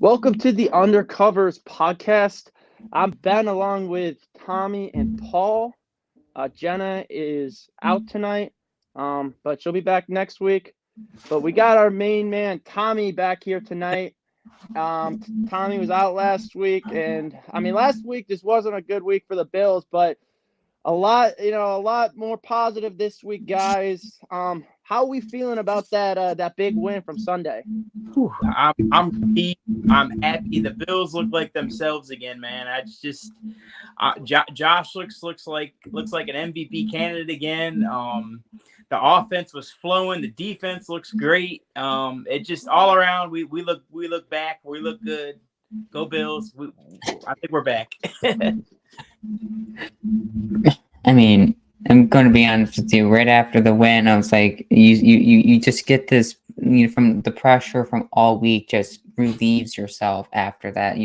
Welcome to the Undercovers podcast. I'm Ben along with Tommy and Paul. Jenna is out tonight, but she'll be back next week. But we got our main man, Tommy, back here tonight. Tommy was out last week, and last week just wasn't a good week for the Bills, but a lot more positive this week, guys. How are we feeling about that big win from Sunday? I'm happy. The Bills look like themselves again, man. Josh looks like an MVP candidate again. The offense was flowing. The defense looks great. It just all around. We look back. We look good. Go Bills. I think we're back. I'm going to be honest with you. Right after the win, I was like, you just get this, from the pressure from all week, just relieves yourself after that.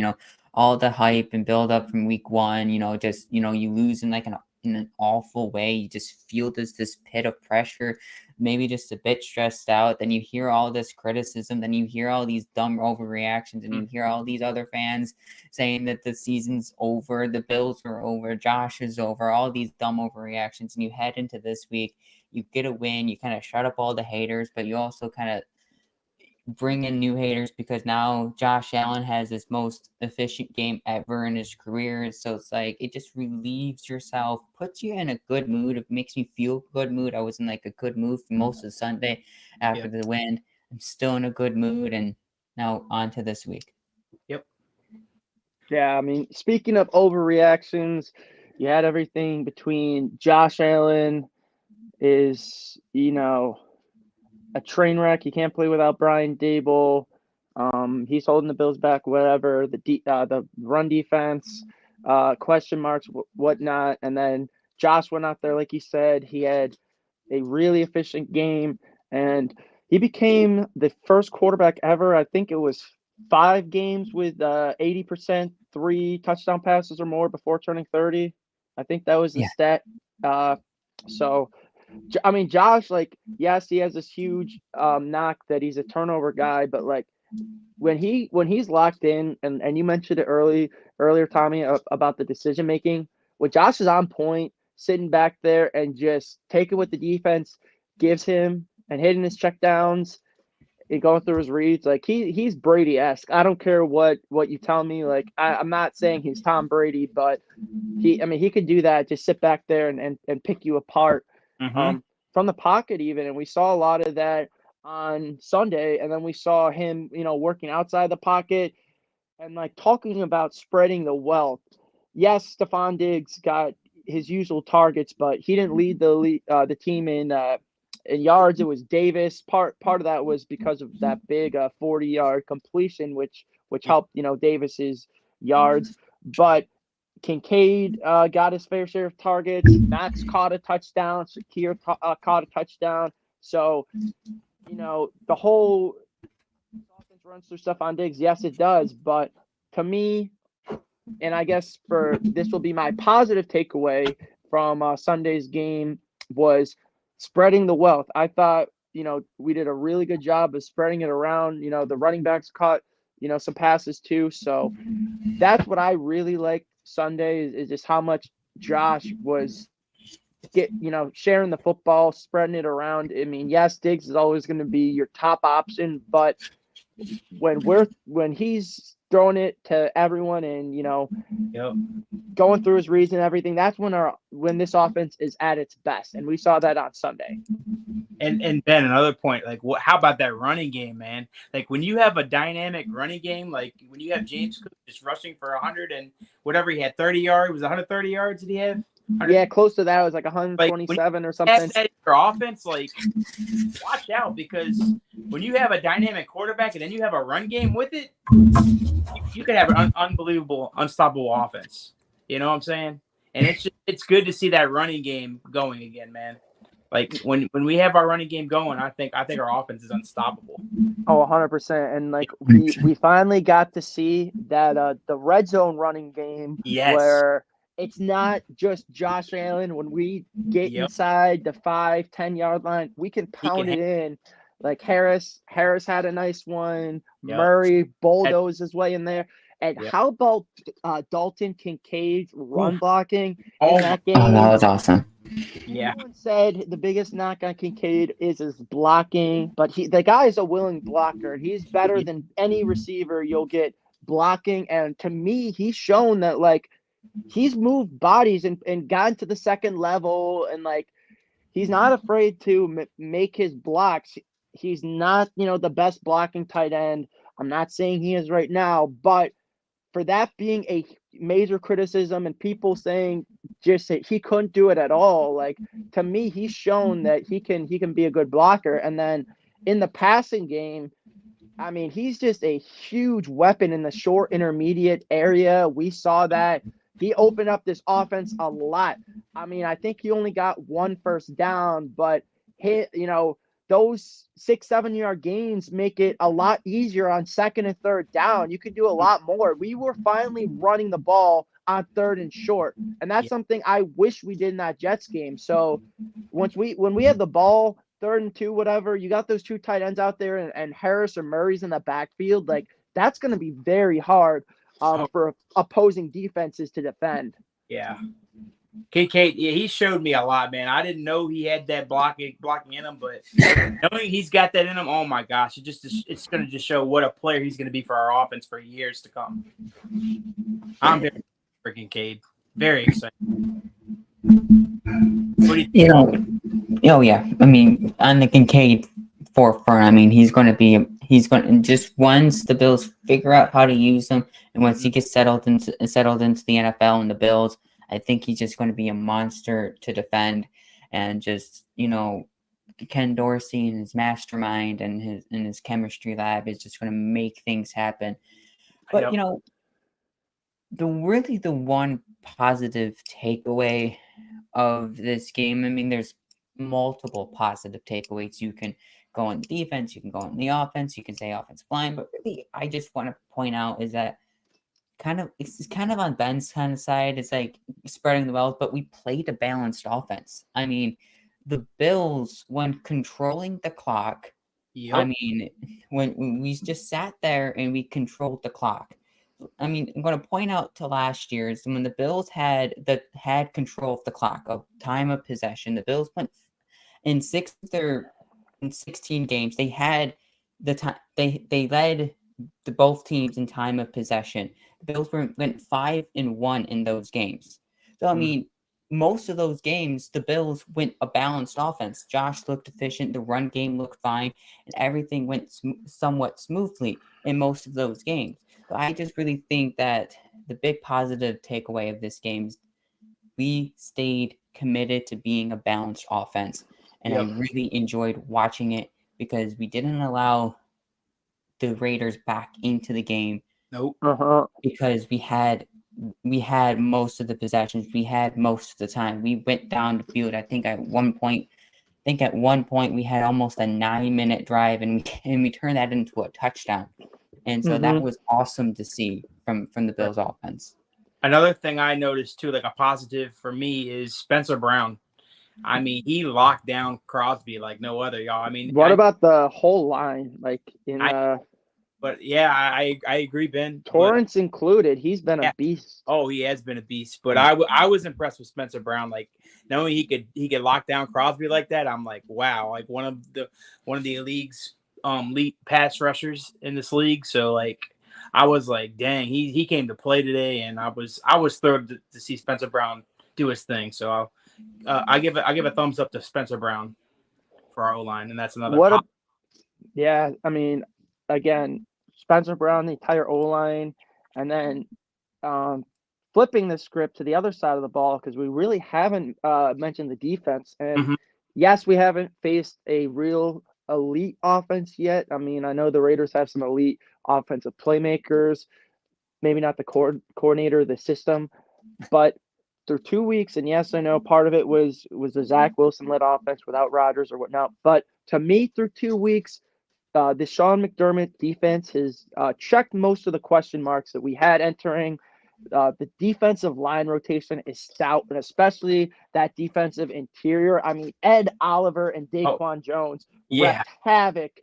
All the hype and build up from week one. You lose in an awful way. You just feel this pit of pressure, maybe just a bit stressed out. Then you hear all this criticism. Then you hear all these dumb overreactions, and you hear all these other fans saying that the season's over, the Bills are over, Josh is over, all these dumb overreactions. And you head into this week, you get a win, you kind of shut up all the haters, but you also kind of bring in new haters because now Josh Allen has his most efficient game ever in his career. So it's like it just relieves yourself, puts you in a good mood. It makes me feel good mood. I was in a good mood for most of Sunday after the win. I'm still in a good mood, and now on to this week. Yep. Yeah, speaking of overreactions, you had everything between Josh Allen is, a train wreck. He can't play without Brian Dable. He's holding the Bills back, whatever. The run defense, question marks, whatnot. And then Josh went out there, like he said. He had a really efficient game, and he became the first quarterback ever. I think it was 5 games with 80%, 3 touchdown passes or more before turning 30. I think that was the stat. Josh, yes, he has this huge knock that he's a turnover guy, but when he's locked in, and you mentioned it earlier, Tommy, about the decision making. When Josh is on point, sitting back there and just taking what the defense gives him and hitting his check downs and going through his reads, he's Brady-esque. I don't care what you tell me. I'm not saying he's Tom Brady, but he could do that. Just sit back there and pick you apart. From the pocket even, and we saw a lot of that on Sunday, and then we saw him, working outside the pocket and talking about spreading the wealth. Yes, Stephon Diggs got his usual targets, but he didn't lead the team in yards. It was Davis. Part of that was because of that big 40-yard completion, which helped Davis's yards, but Kincaid got his fair share of targets. Max caught a touchdown. Shakir caught a touchdown. So, the whole offense runs through stuff on Diggs. Yes, it does. But to me, and I guess this will be my positive takeaway from Sunday's game, was spreading the wealth. I thought, we did a really good job of spreading it around. The running backs caught, some passes too. So that's what I really liked Sunday is just how much Josh was sharing the football, spreading it around. Yes, Diggs is always going to be your top option, but when he's throwing it to everyone and going through his reads and everything, that's when this offense is at its best, and we saw that on Sunday. And Ben, another point, how about that running game, man? When you have a dynamic running game, when you have James Cook just rushing for 100 and whatever he had, 30 yards, was 130 yards did he have? Yeah, close to that. It was 127 or something. That your offense, watch out, because when you have a dynamic quarterback and then you have a run game with it, you could have an unbelievable, unstoppable offense. You know what I'm saying? And it's good to see that running game going again, man. When we have our running game going, I think our offense is unstoppable. Oh, 100%. And we finally got to see that the red zone running game, where it's not just Josh Allen. When we get inside the 5-10 yard line, we can pound it in. Like Harris had a nice one. Yep. Murray bulldozed his way in there. And Yep. how about Dalton Kincaid's run Oof. blocking Oh in my- that Oh, that game? was awesome. Yeah. Everyone said the biggest knock on Kincaid is his blocking, but the guy is a willing blocker. He's better than any receiver you'll get blocking. And to me, he's shown that like he's moved bodies and gotten to the second level, and like he's not afraid to make his blocks. He's not, the best blocking tight end. I'm not saying he is right now, but for that being a major criticism and people saying just that he couldn't do it at all, like to me, he's shown that he can be a good blocker. And then in the passing game, I mean, he's just a huge weapon in the short intermediate area. We saw that he opened up this offense a lot. I mean, I think he only got one first down, but those 6-7 yard gains make it a lot easier on second and third down. You could do a lot more. We were finally running the ball on third and short, and that's Yeah. something I wish we did in that Jets game. So when we have the ball, third and two, whatever, you got those two tight ends out there, and Harris or Murray's in the backfield, like that's going to be very hard for opposing defenses to defend. Yeah. Kincaid, yeah, he showed me a lot, man. I didn't know he had that blocking in him, but knowing he's got that in him, oh my gosh, it's going to just show what a player he's going to be for our offense for years to come. I'm very for Kincaid, very excited. What do you think? Oh yeah. I mean, on the Kincaid forefront, I mean, he's going to just once the Bills figure out how to use him, and once he gets settled into the NFL and the Bills, I think he's just going to be a monster to defend, and just Ken Dorsey and his mastermind and his chemistry lab is just going to make things happen. But Yep. the one positive takeaway of this game, I mean, there's multiple positive takeaways. You can go on defense, you can go on the offense, you can say offensive line, but really, I just want to point out is that it's kind of on Ben's kind of side. It's like spreading the wealth, but we played a balanced offense. I mean, the Bills, when controlling the clock, Yep. I mean, when we just sat there and we controlled the clock. I mean, I'm going to point out to last year's when the Bills had control of the clock, of time of possession. The Bills went in 16 games. They had the time. They led both teams in time of possession. The Bills went 5-1 in those games. So I mean, most of those games, the Bills went a balanced offense. Josh looked efficient. The run game looked fine, and everything went somewhat smoothly in most of those games. So I just really think that the big positive takeaway of this game is we stayed committed to being a balanced offense, and I really enjoyed watching it because we didn't allow the Raiders back into the game. Nope. Because we had most of the possessions. We had most of the time. We went down the field. I think at one point we had almost a 9-minute drive, and we turned that into a touchdown. And so that was awesome to see from the Bills offense. Another thing I noticed too, like a positive for me, is Spencer Brown. I mean, he locked down Crosby like no other, y'all. I mean, what about the whole line? Like but yeah, I agree, Ben. Torrance included, he's been a beast. Oh, he has been a beast. But I was impressed with Spencer Brown. Like knowing he could lock down Crosby like that, I'm like, wow, like one of the league's elite pass rushers in this league. So like I was like, dang, he came to play today, and I was thrilled to see Spencer Brown do his thing. So I give a thumbs up to Spencer Brown for our O-line, and that's another. Yeah, I mean, again, Spencer Brown, the entire O-line, and then flipping the script to the other side of the ball, because we really haven't mentioned the defense. And yes, we haven't faced a real elite offense yet. I mean, I know the Raiders have some elite offensive playmakers, maybe not the coordinator, the system, but through 2 weeks, and yes, I know part of it was the Zach Wilson-led offense without Rodgers or whatnot, but to me, through 2 weeks, the Sean McDermott defense has checked most of the question marks that we had entering The defensive line rotation is stout, and especially that defensive interior. I mean, Ed Oliver and Oh, Daquan Jones yeah. wreaked havoc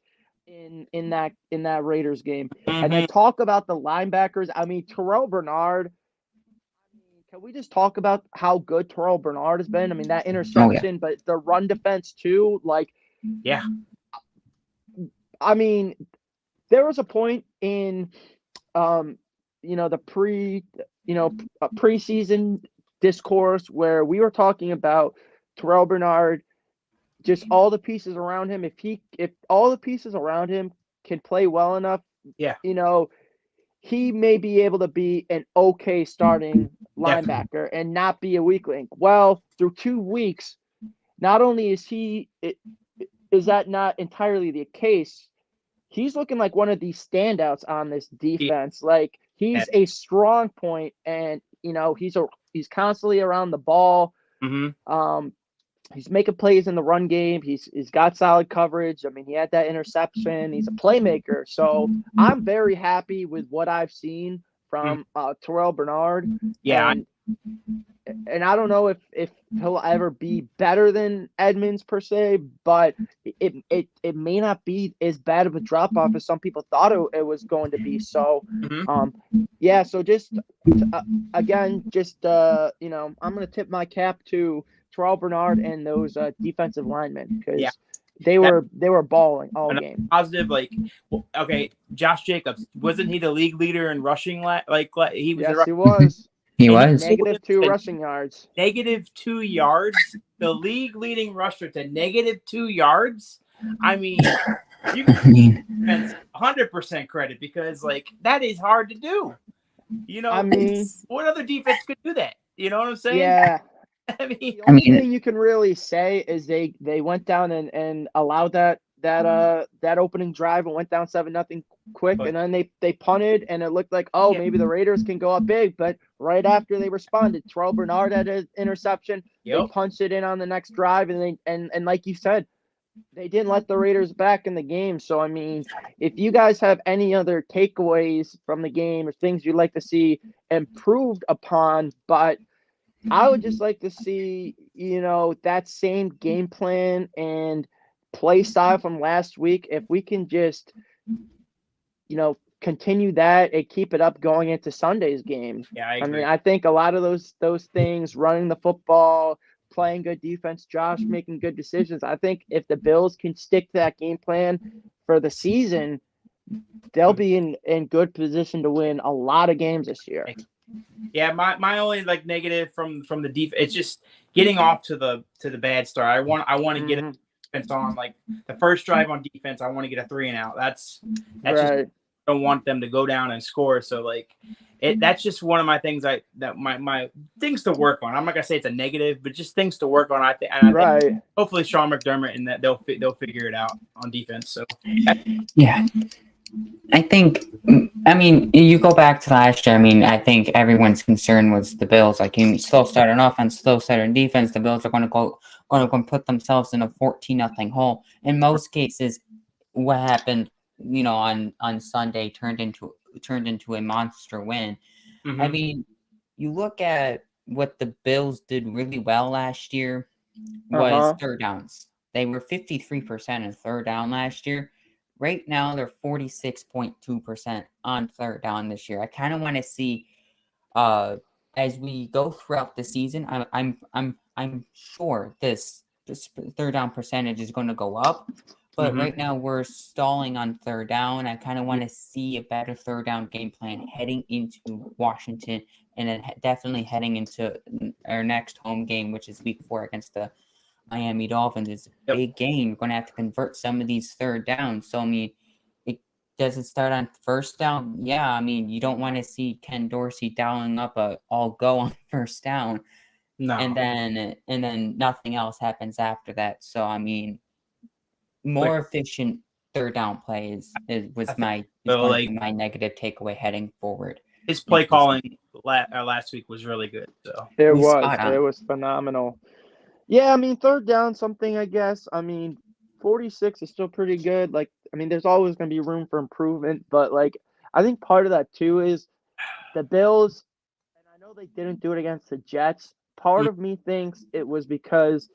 in that Raiders game. And then Mhm. talk about the linebackers. I mean, Terrell Bernard. Can we just talk about how good Terrell Bernard has been? I mean, that Oh yeah. interception, but the run defense too. Like, Yeah. I mean, there was a point in the preseason discourse where we were talking about Terrell Bernard, just all the pieces around him. If all the pieces around him can play well enough, Yeah. you know, he may be able to be an okay starting Definitely. linebacker and not be a weak link. Well, through 2 weeks, not only is that not entirely the case, he's looking like one of the standouts on this Yeah. defense. Like, he's a strong point, and he's constantly around the ball. Mm-hmm. He's making plays in the run game. He's got solid coverage. I mean, he had that interception. He's a playmaker. So I'm very happy with what I've seen from Terrell Bernard. Yeah. And I don't know if he'll ever be better than Edmonds per se, but it may not be as bad of a drop off as some people thought it was going to be. So, yeah. So just again, I'm gonna tip my cap to Terrell Bernard and those defensive linemen Yeah. because they were balling all And game. positive, okay, Josh Jacobs, wasn't he the league leader in rushing? He was. Yes, he was. He was. -2 rushing yards. -2 yards. The league leading rusher to -2 yards. I mean, you I mean, 100% credit because that is hard to do. I mean, what other defense could do that? You know what I'm saying? yeah. I mean, The only thing you can really say is they went down and allowed that opening drive and went down 7-0 quick, and then they punted, and it looked like, maybe the Raiders can go up big, but right after they responded, Terrell Bernard had an interception. Yep. They punched it in on the next drive, and like you said, they didn't let the Raiders back in the game. So I mean, if you guys have any other takeaways from the game or things you'd like to see improved upon, but I would just like to see, that same game plan and play style from last week. If we can just, continue that and keep it up going into Sunday's game. Yeah, I I agree. mean, I think a lot of those things, running the football, playing good defense, Josh making good decisions. I think if the Bills can stick to that game plan for the season, they'll be in good position to win a lot of games this year. Yeah, my only negative from the defense, it's just getting off to the bad start. I want to get a defense on the first drive on defense. I want to get a 3 and out. That's right. Just don't want them to go down and score. So that's just one of my things my things to work on. I'm not gonna say it's a negative, but just things to work on. I think hopefully Sean McDermott and that they'll figure it out on defense. So yeah. I think, you go back to last year. I think everyone's concern was the Bills. Slow start on offense, slow start on defense. The Bills are going to put themselves in a 14-0 hole. In most cases, what happened, on Sunday turned into a monster win. Mm-hmm. You look at what the Bills did really well last year was third downs. They were 53% in third down last year. Right now, they're 46.2% on third down this year. I kind of want to see, as we go throughout the season, I'm sure this third down percentage is going to go up. But right now, we're stalling on third down. I kind of want to see a better third down game plan heading into Washington, and then definitely heading into our next home game, which is Week 4 against the Miami Dolphins. Is a big game. You're going to have to convert some of these third downs. So, does it start on first down? Yeah, you don't want to see Ken Dorsey dialing up a all go on first down. No. And then nothing else happens after that. So, more efficient third down play was my negative takeaway heading forward. His play calling last week was really good. So it was phenomenal. Yeah, third down something, I guess. 46 is still pretty good. There's always going to be room for improvement, but I think part of that too is the Bills know they didn't do it against the Jets. Part of me thinks it was because,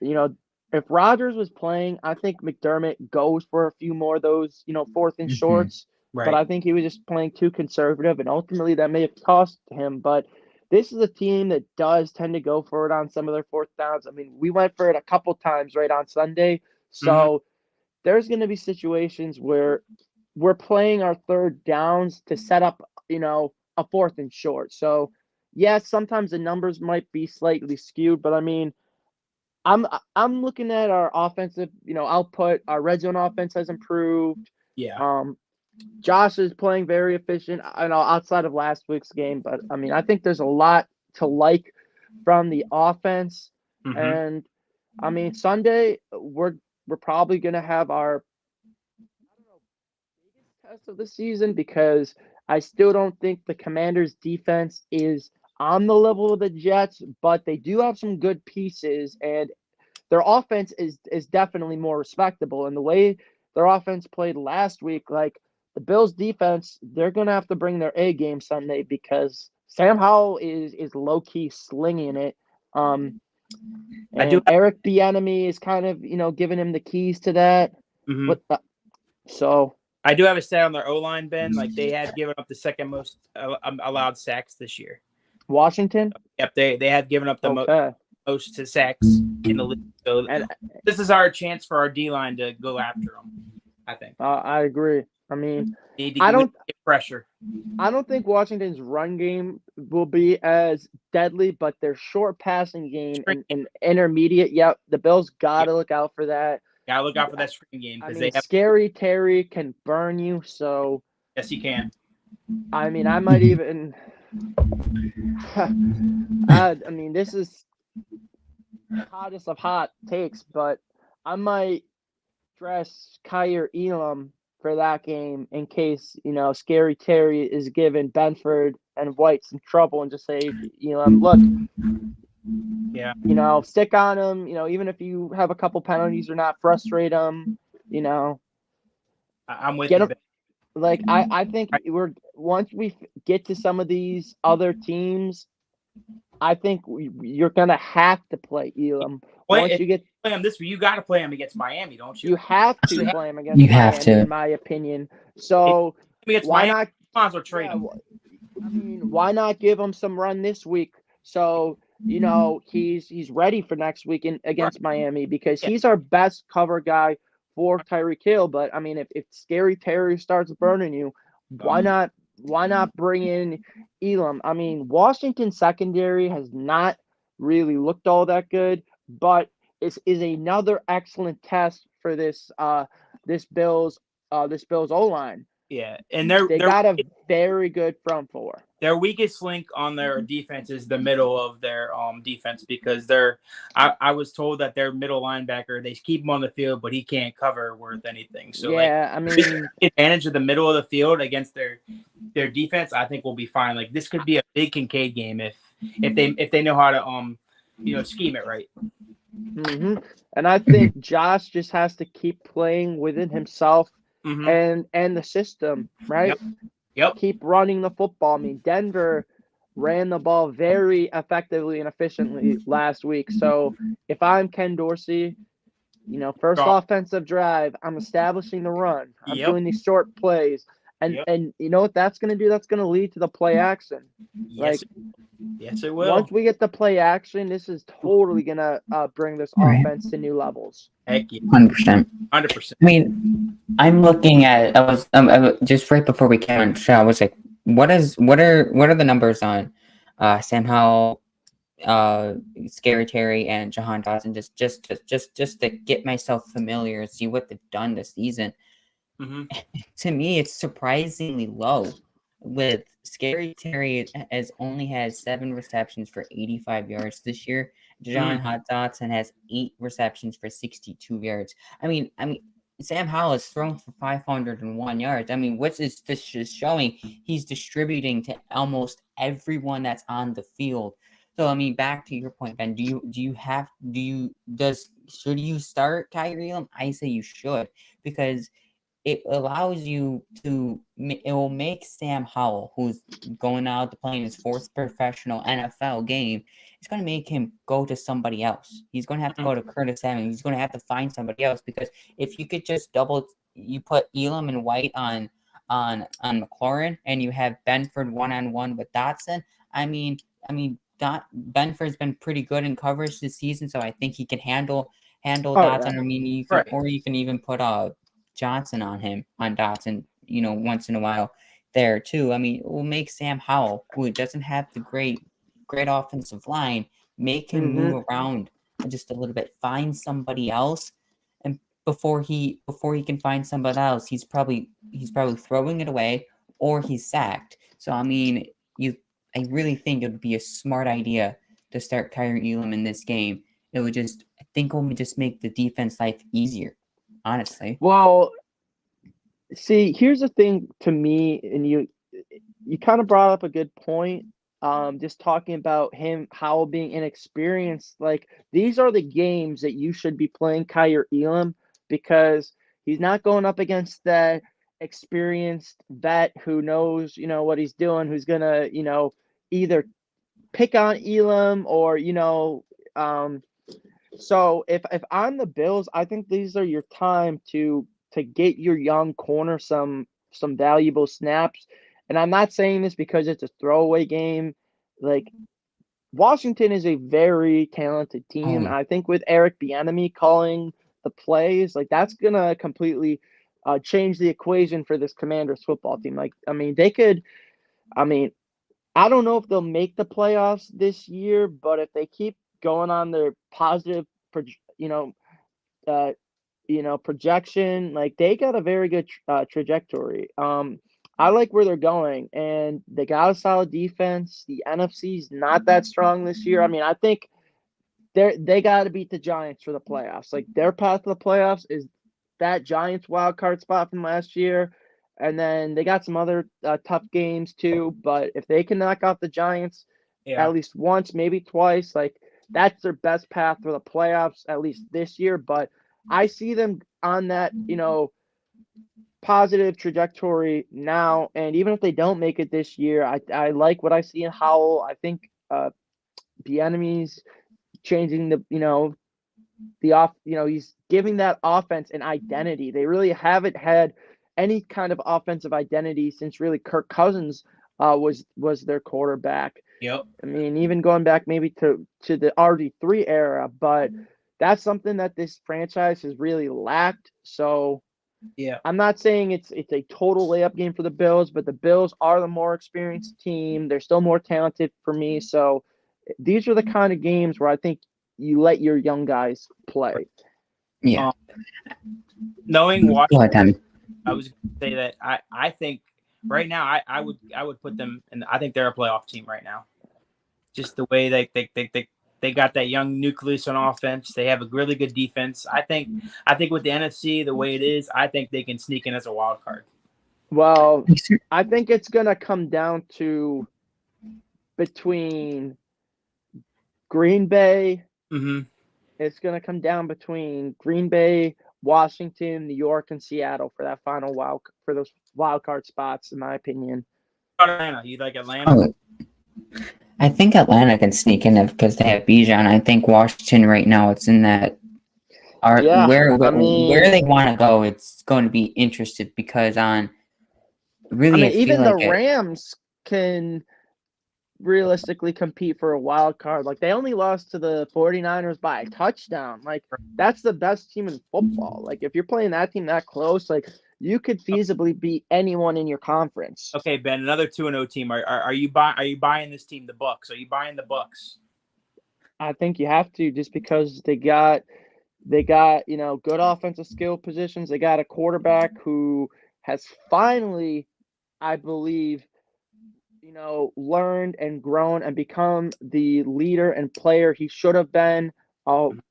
if Rodgers was playing, I think McDermott goes for a few more of those, fourth and shorts. But Right. I think he was just playing too conservative, and ultimately that may have cost him. But this is a team that does tend to go for it on some of their fourth downs. I mean, we went for it a couple times right on Sunday. So there's going to be situations where we're playing our third downs to set up, a fourth and short. So, yes, sometimes the numbers might be slightly skewed, but I mean, I'm looking at our offensive, output. Our red zone offense has improved. Yeah. Josh is playing very efficient. I know outside of last week's game, but I mean, I think there's a lot to like from the offense. And I mean, Sunday we're probably gonna have our biggest test of the season because I still don't think the Commanders' defense is on the level of the Jets, but they do have some good pieces, and their offense is definitely more respectable. And the way their offense played last week, like the Bills' defense, they're gonna have to bring their A game Sunday because Sam Howell is low key slinging it. And Eric Bieniemy is kind of giving him the keys to that. So I do have a stat on their O line, Ben. Like they had given up the second most allowed sacks this year. Washington. Yep, they had given up the most to sacks in the league. So this is our chance for our D line to go after them. I think. I agree. I mean, I don't get pressure. I don't think Washington's run game will be as deadly, but their short passing game and intermediate. Yep, the Bills got to look out for that. Gotta look out for that screen game because they have Scary Terry can burn you. So yes, he can. I mean, I might even. I mean, this is hottest of hot takes, but I might dress Kyer Elam for that game in case Scary Terry is giving Benford and White some trouble, and just say, Elam, look. Yeah. Stick on him. Even if you have a couple penalties or not, frustrate him. I'm with you. Like I think once we get to some of these other teams, I think you're gonna have to play Elam. Once you get play him this week, you got to play him against Miami, don't you? You have to play him against Miami, in my opinion. So why not? Or trade him. I mean, why not give him some run this week? So he's ready for next week against Miami because he's our best cover guy for Tyreek Hill. But I mean, if Scary Terry starts burning you, why not bring in Elam? I mean, Washington secondary has not really looked all that good, but is another excellent test for this Bills O-line. Yeah, and they got a very good front four. Their weakest link on their defense is the middle of their defense because I was told that their middle linebacker, they keep him on the field, but he can't cover worth anything. So I mean, advantage of the middle of the field against their defense, I think will be fine. Like this could be a big Kincaid game if they know how to scheme it right. And I think Josh just has to keep playing within himself. And the system, right? Yep. Keep running the football. I mean, Denver ran the ball very effectively and efficiently last week. So if I'm Ken Dorsey, first offensive drive, I'm establishing the run. I'm doing these short plays. And you know what that's going to do? That's going to lead to the play action. Yes, it will. Once we get the play action, this is totally going to bring this offense to new levels. Heck yeah. 100%. 100%. I mean, I'm looking at. I was just right before we came on the show. I was like, what are the numbers on Sam Howell, Scary Terry, and Jahan Dotson? Just to get myself familiar and see what they've done this season. To me, it's surprisingly low. With Scary Terry only has 7 receptions for 85 yards this year. Jahan Dotson has 8 receptions for 62 yards. I mean, Sam Howell has thrown for 501 yards. I mean, what's this just showing? He's distributing to almost everyone that's on the field. So I mean, back to your point, Ben. Should you start Kyer Elam? I say you should, because it allows you to, it will make Sam Howell, who's going out to play in his 4th professional NFL game, it's going to make him go to somebody else. He's going to have to go to Curtis Samuel. He's going to have to find somebody else, because if you could just you put Elam and White on McLaurin, and you have Benford one-on-one with Dotson. Benford's been pretty good in coverage this season, so I think he can handle Dotson. Yeah. I mean, you can, Right. or you can even put Johnson on Dotson, once in a while there too. I mean, it will make Sam Howell, who doesn't have the great offensive line, make him move around just a little bit, find somebody else, and before he can find somebody else, he's probably throwing it away, or he's sacked. So I mean, I really think it would be a smart idea to start Kyrie Elam in this game. It would just, I think, it would just make the defense life easier, honestly. Well, see, here's the thing to me, and you kind of brought up a good point. Just talking about Howell being inexperienced. Like, these are the games that you should be playing Kyrie Elam, because he's not going up against that experienced vet who knows, what he's doing, who's gonna, either pick on Elam or, so if I'm the Bills, I think these are your time to get your young corner some valuable snaps. And I'm not saying this because it's a throwaway game. Like, Washington is a very talented team. yeah. I think with Eric Bieniemy calling the plays, like, that's gonna completely change the equation for this Commanders football team. Like, I mean, they could. I mean, I don't know if they'll make the playoffs this year, but if they keep going on their positive, uh, projection, like, they got a very good trajectory. I like where they're going, and they got a solid defense. The NFC's not that strong this year. I mean, I think they got to beat the Giants for the playoffs. Like, their path to the playoffs is that Giants wild card spot from last year, and then they got some other tough games too. But if they can knock out the Giants Yeah. at least once, maybe twice, like, that's their best path for the playoffs at least this year. But I see them on that, positive trajectory now, and even if they don't make it this year, I like what I see in Howell. I think Bieniemy's changing he's giving that offense an identity. They really haven't had any kind of offensive identity since really Kirk Cousins was their quarterback. Yep. I mean, even going back maybe to the RG3 era, but that's something that this franchise has really lacked. So Yeah. I'm not saying it's a total layup game for the Bills, but the Bills are the more experienced team. They're still more talented for me. So these are the kind of games where I think you let your young guys play. Yeah. Knowing Go Washington, ahead, Tommy. I was going to say that I think right now I would put them, and I think they're a playoff team right now. Just the way they got that young nucleus on offense. They have a really good defense. I think with the NFC the way it is, I think they can sneak in as a wild card. Well, I think it's going to come down to between Green Bay. Mm-hmm. It's going to come down between Green Bay, Washington, New York, and Seattle for that final for those wild card spots, in my opinion. Atlanta, you like Atlanta? Oh, I think Atlanta can sneak in because they have Bijan. I think Washington right now, it's in that where they want to go. It's going to be interested because even the Rams can realistically compete for a wild card. Like, they only lost to the 49ers by a touchdown. Like, that's the best team in football. Like, if you're playing that team that close, like, you could feasibly beat anyone in your conference. Okay, Ben, another 2-0 team. Are you buying this team, the Bucks? Are you buying the Bucks? I think you have to, just because they got good offensive skill positions. They got a quarterback who has finally, I believe, learned and grown and become the leader and player he should have been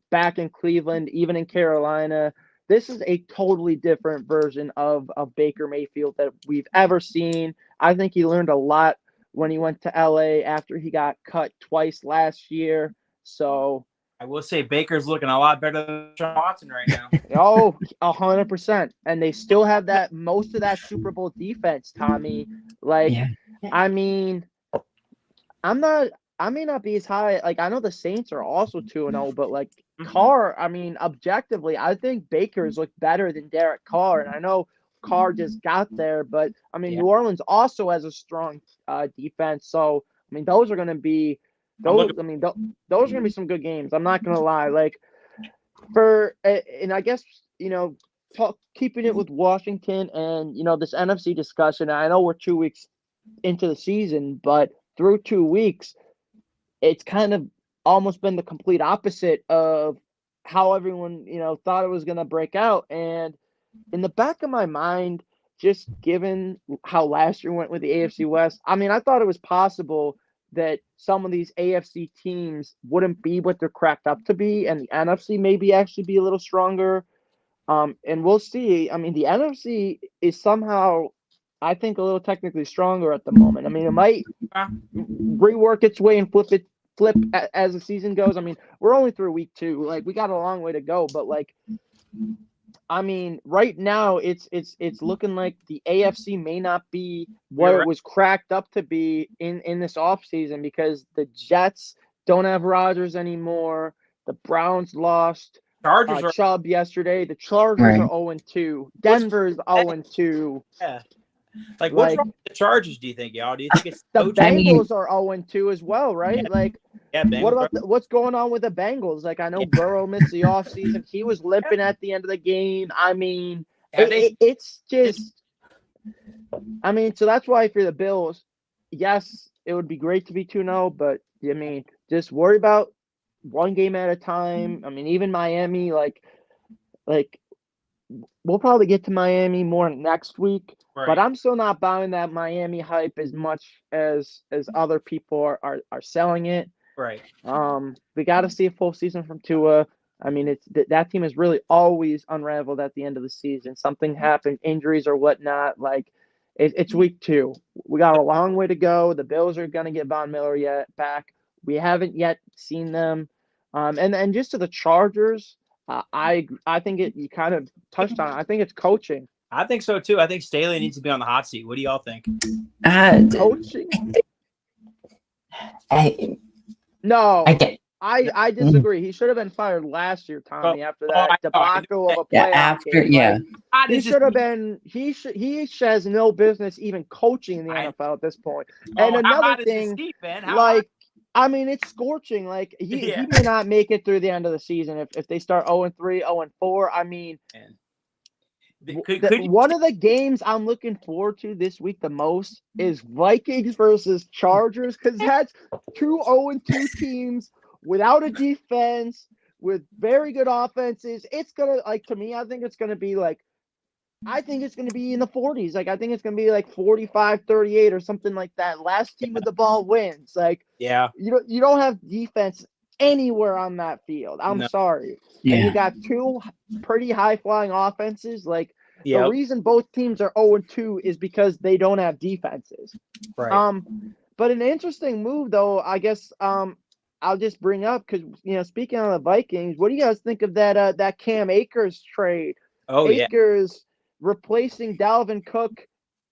back in Cleveland, even in Carolina. This is a totally different version of Baker Mayfield that we've ever seen. I think he learned a lot when he went to LA after he got cut twice last year. So I will say Baker's looking a lot better than Sean Watson right now. Oh, 100%. And they still have that most of that Super Bowl defense, Tommy. Like, Yeah. I mean, I may not be as high. Like, I know the Saints are also 2-0, but like Carr, I mean, objectively, I think Baker's look better than Derek Carr. And I know Carr just got there, but I mean, Yeah. New Orleans also has a strong defense. So, I mean, those are going to be those. I mean, those are going to be some good games. I'm not going to lie. Like, and I guess, keeping it with Washington and, this NFC discussion, I know we're 2 weeks into the season, but through 2 weeks, it's kind of almost been the complete opposite of how everyone, thought it was going to break out. And in the back of my mind, just given how last year went with the AFC West, I mean, I thought it was possible that some of these AFC teams wouldn't be what they're cracked up to be, and the NFC maybe actually be a little stronger. And we'll see. I mean, the NFC is somehow, I think, a little technically stronger at the moment. I mean, it might rework its way and flip as the season goes. I mean, we're only through week 2. Like, we got a long way to go, but like, I mean, right now it's looking like the AFC may not be what it was cracked up to be in this offseason, because the Jets don't have Rodgers anymore. The Browns lost Chubb yesterday. The Chargers are 0-2. Denver's 0-2. Yeah. Like, what's wrong with the Chargers, do you think, y'all? Do you think it's the Bengals are 0-2 as well, right? Yeah. Like, what about what's going on with the Bengals? Like, I know Burrow missed the offseason. He was limping at the end of the game. I mean, it's just – I mean, so that's why for the Bills, yes, it would be great to be 2-0, but, I mean, just worry about one game at a time. I mean, even Miami, like we'll probably get to Miami more next week. Right. But I'm still not buying that Miami hype as much as other people are selling it. Right. We got to see a full season from Tua. I mean, that team is really always unraveled at the end of the season. Something happened, injuries or whatnot. Like, it's week 2. We got a long way to go. The Bills are going to get Von Miller back. We haven't yet seen them. And just to the Chargers, I think you kind of touched on it. I think it's coaching. I think so too. I think Staley needs to be on the hot seat. What do y'all think? Coaching? No, I disagree. He should have been fired last year, Tommy. After that debacle of a playoff game. He should have been. He has no business even coaching in the NFL at this point. And another thing, I mean, it's scorching. Like, he may not make it through the end of the season if they start 0-3, 0-4. I mean, one of the games I'm looking forward to this week the most is Vikings versus Chargers, because that's 2 0-2 teams without a defense, with very good offenses. It's gonna, like, to me, I think it's gonna be like, I think it's going to be in the 40s. Like, I think it's going to be like 45-38 or something like that. Last team with the ball wins. Like, you don't have defense anywhere on that field. I'm sorry. Yeah. And you got 2 pretty high-flying offenses. Like, the reason both teams are 0-2 is because they don't have defenses. Right. But an interesting move, though, I guess I'll just bring up, because, speaking of the Vikings, what do you guys think of that Cam Akers trade? Oh, Akers replacing Dalvin Cook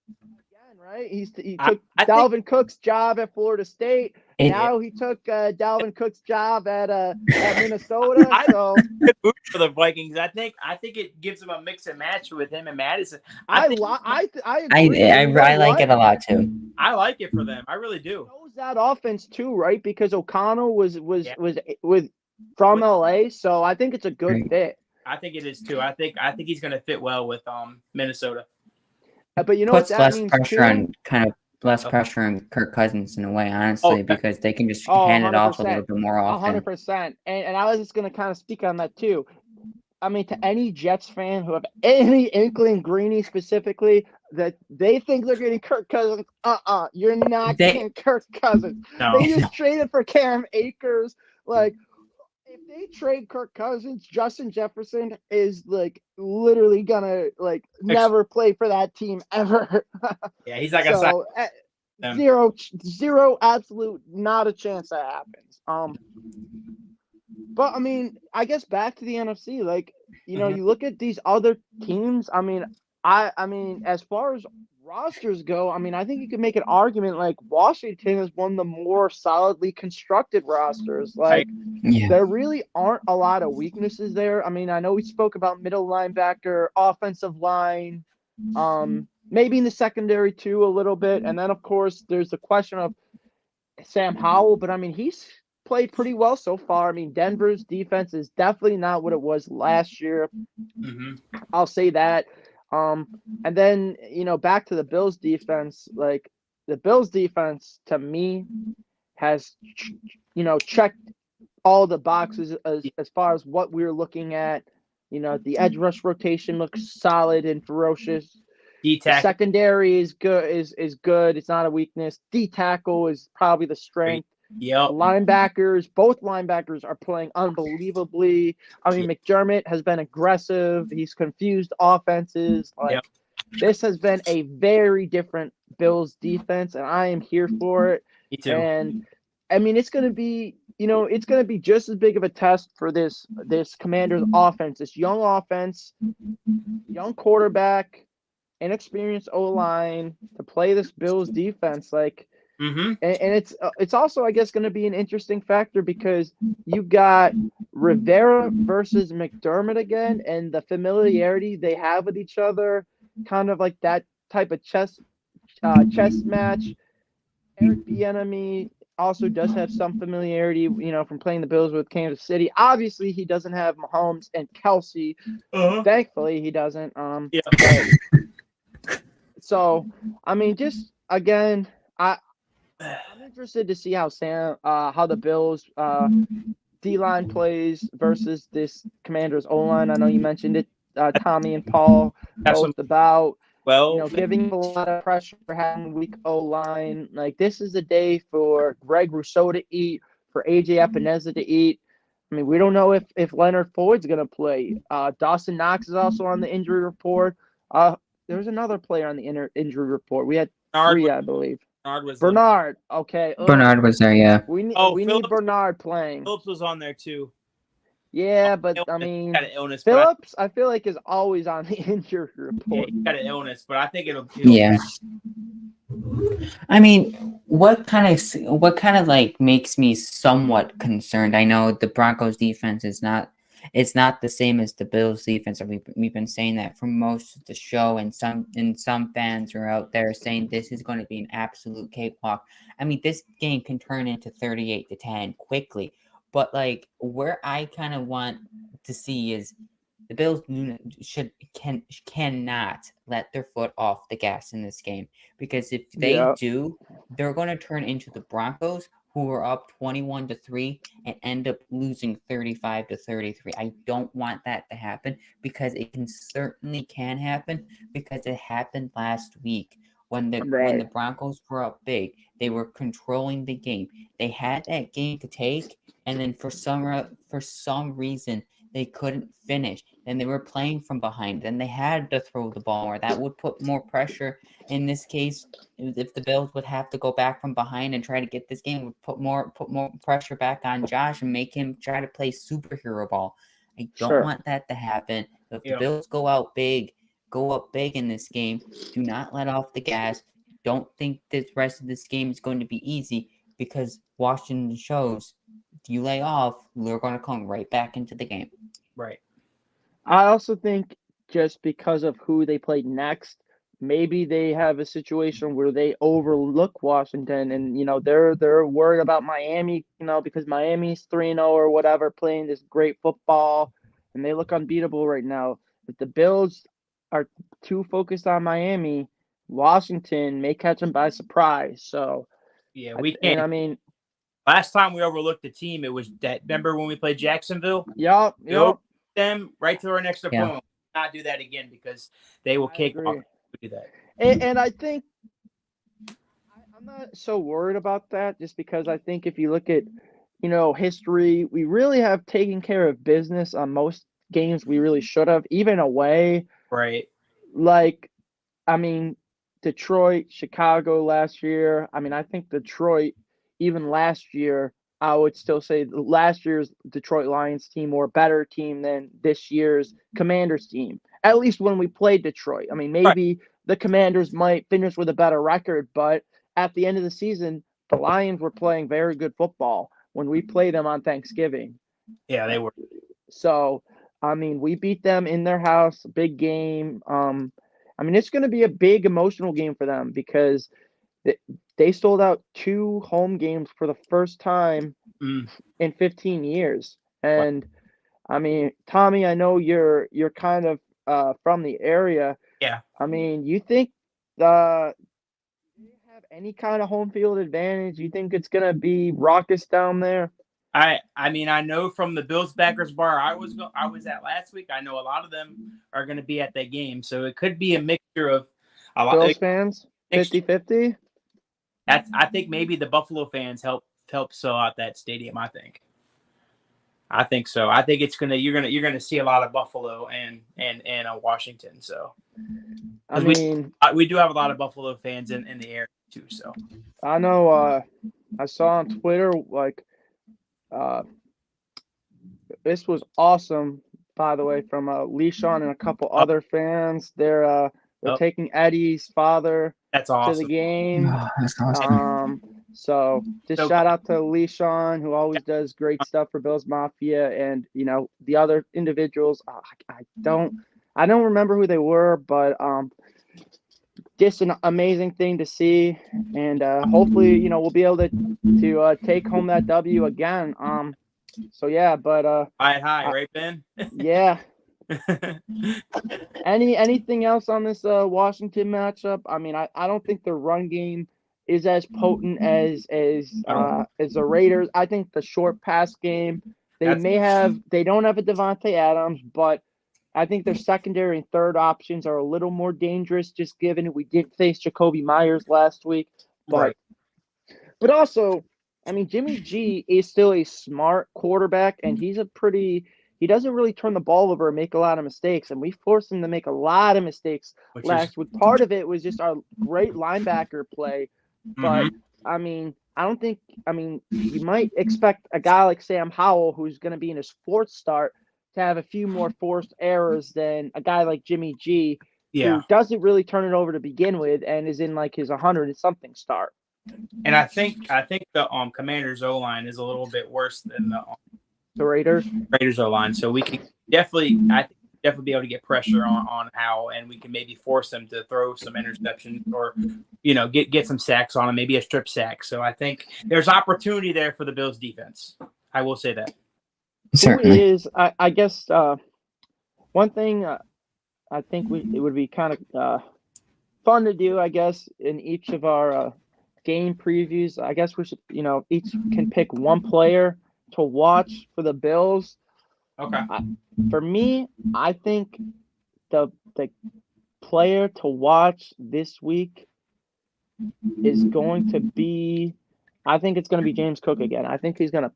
again, right? He took Dalvin Cook's job at Florida State. Now he took Dalvin Cook's job at Minnesota. So good move for the Vikings. I think it gives them a mix and match with him and Madison. I agree. I like it a lot too. I like it for them. I really do. Knows that offense too, right? Because O'Connell was from LA, so I think it's a good fit. I think it is too. I think he's going to fit well with Minnesota. But you know puts what less means pressure too? on pressure on Kirk Cousins in a way, honestly, because they can just hand it off a little bit more often. 100%. And I was just going to kind of speak on that too. I mean, to any Jets fan who have any inkling, Greeny specifically, that they think they're getting Kirk Cousins, you're not getting Kirk Cousins. No. They just traded for Cam Akers. Like, if they trade Kirk Cousins, Justin Jefferson is like literally gonna never play for that team ever. Yeah, he's like zero, absolute, not a chance that happens. But I mean, I guess back to the NFC, like, Mhm. you look at these other teams. I mean, I mean, as far as rosters go, I mean, I think you could make an argument like Washington is one of the more solidly constructed rosters. Right. Like, Yeah. there really aren't a lot of weaknesses there. I mean, I know we spoke about middle linebacker, offensive line, maybe in the secondary too a little bit, and then of course there's the question of Sam Howell, but I mean, he's played pretty well so far. I mean, Denver's defense is definitely not what it was last year. Mhm. I'll say that. Um, and then, back to the Bills defense, like the Bills defense to me has, checked all the boxes as far as what we're looking at. The edge rush rotation looks solid and ferocious. D The tackle. secondary is good. Is good. It's not a weakness. D tackle is probably the strength. Yep. Both linebackers are playing unbelievably. I mean, McDermott has been aggressive. He's confused offenses. Like, Yep. this has been a very different Bills defense, and I am here for it. Me too. And I mean, it's going to be, it's going to be just as big of a test for this Commanders offense, this young offense, young quarterback, inexperienced O line to play this Bills defense. Like, Mhm. and it's also, I guess, going to be an interesting factor because you got Rivera versus McDermott again, and the familiarity they have with each other, kind of like that type of chess match. Eric Bieniemy also does have some familiarity, from playing the Bills with Kansas City. Obviously, he doesn't have Mahomes and Kelsey. Uh-huh. Thankfully, he doesn't. Yeah. So, I mean, just again, I'm interested to see how how the Bills D line plays versus this Commanders O line. I know you mentioned it, Tommy and Paul, Got both some. about Well, giving a lot of pressure for having weak O line. Like, this is the day for Greg Rousseau to eat, for AJ Epineza to eat. I mean, we don't know if Leonard Floyd's gonna play. Dawson Knox is also on the injury report. There's another player on the injury report. We had Bernard three, was, I believe. Bernard was Bernard. Okay. Bernard was there, yeah. We need Oh, we need Bernard playing. Phillips was on there too. Yeah, but I Illness, mean, got an illness, Phillips, I feel like, is always on the injury yeah, report. he got an illness, but I think it'll. Yeah. I mean, what kind of like makes me somewhat concerned? I know the Broncos defense is not, it's not the same as the Bills defense. We've been saying that for most of the show, and some fans are out there saying this is going to be an absolute cakewalk. I mean, this game can turn into 38-10 quickly, but like where I kind of want to see is the Bills cannot let their foot off the gas in this game, because if they Yeah. do, they're going to turn into the Broncos, who are up 21-3 and end up losing 35-33. I don't want that to happen, because it certainly can happen, because it happened last week when the Broncos were up big. They were controlling the game. They had that game to take, and then for some reason they couldn't finish. Then they were playing from behind. Then they had to throw the ball more. That would put more pressure. In this case, if the Bills would have to go back from behind and try to get this game, it would put more pressure back on Josh and make him try to play superhero ball. I don't want that to happen. If the Bills go up big in this game, do not let off the gas. Don't think the rest of this game is going to be easy, because Washington shows if you lay off, we're going to come right back into the game. Right. I also think just because of who they played next, maybe they have a situation where they overlook Washington, and they're worried about Miami, because Miami's 3-0 or whatever, playing this great football, and they look unbeatable right now. If the Bills are too focused on Miami, Washington may catch them by surprise. So yeah, we and can't. I mean, last time we overlooked the team, it was that. Remember when we played Jacksonville? Yep. Them right to our next opponent. Yeah. Not do that again, because they will kick off. Do that. And I think I'm not so worried about that, just because I think if you look at, history, we really have taken care of business on most games we really should have, even away. Right. Like, I mean, Detroit, Chicago last year. I mean, I think Detroit, even last year, I would still say last year's Detroit Lions team were a better team than this year's Commanders team. At least when we played Detroit. I mean, Right. maybe the Commanders might finish with a better record, but at the end of the season, the Lions were playing very good football when we played them on Thanksgiving. Yeah, they were. So, I mean, we beat them in their house, big game. I mean, it's going to be a big emotional game for them because they sold out 2 home games for the first time Mm. in 15 years. Wow. And I mean, Tommy, I know you're kind of from the area. Yeah. I mean, you think do you have any kind of home field advantage? You think it's gonna be raucous down there? I mean, I know from the Bills backers bar I was at last week. I know a lot of them are going to be at that game, so it could be a mixture of a lot. Bills fans, 50-50? I think maybe the Buffalo fans help sell out that stadium. I think so. I think you're gonna see a lot of Buffalo and Washington. So I mean, we do have a lot of Buffalo fans in the area too. So I know. I saw on Twitter like this was awesome. By the way, from Leishon and a couple other fans, they're taking Eddie's father that's to awesome. the game. Oh, that's awesome. So just So- shout out to Leishon, who always does great stuff for Bills Mafia, and the other individuals. I don't remember who they were, but just an amazing thing to see, and hopefully we'll be able to take home that W again. So yeah, but Hi, right, Ben? yeah. Anything else on this Washington matchup? I mean, I don't think the run game is as potent as the Raiders. I think the short pass game, they don't have a Devontae Adams, but I think their secondary and third options are a little more dangerous, just given we didn't face Jacoby Myers last week. Right. But also, I mean, Jimmy G is still a smart quarterback, and he doesn't really turn the ball over and make a lot of mistakes. And we forced him to make a lot of mistakes last week. Part of it was just our great linebacker play. But, I mean, you might expect a guy like Sam Howell, who's going to be in his 4th start, to have a few more forced errors than a guy like Jimmy G, who doesn't really turn it over to begin with and is in like his 100 and something start. And I think the Commanders O-line is a little bit worse than the Raiders O-line, so we can definitely be able to get pressure on Howell, and we can maybe force them to throw some interceptions or get some sacks on him, maybe a strip sack. So I think there's opportunity there for the Bills defense. I will say that. Certainly. Who is I guess one thing I think it would be kind of fun to do, I guess, in each of our game previews. I guess we should, each can pick one player to watch for the Bills. Okay. For me, I think the player to watch this week is going to be. I think it's going to be James Cook again. I think he's going to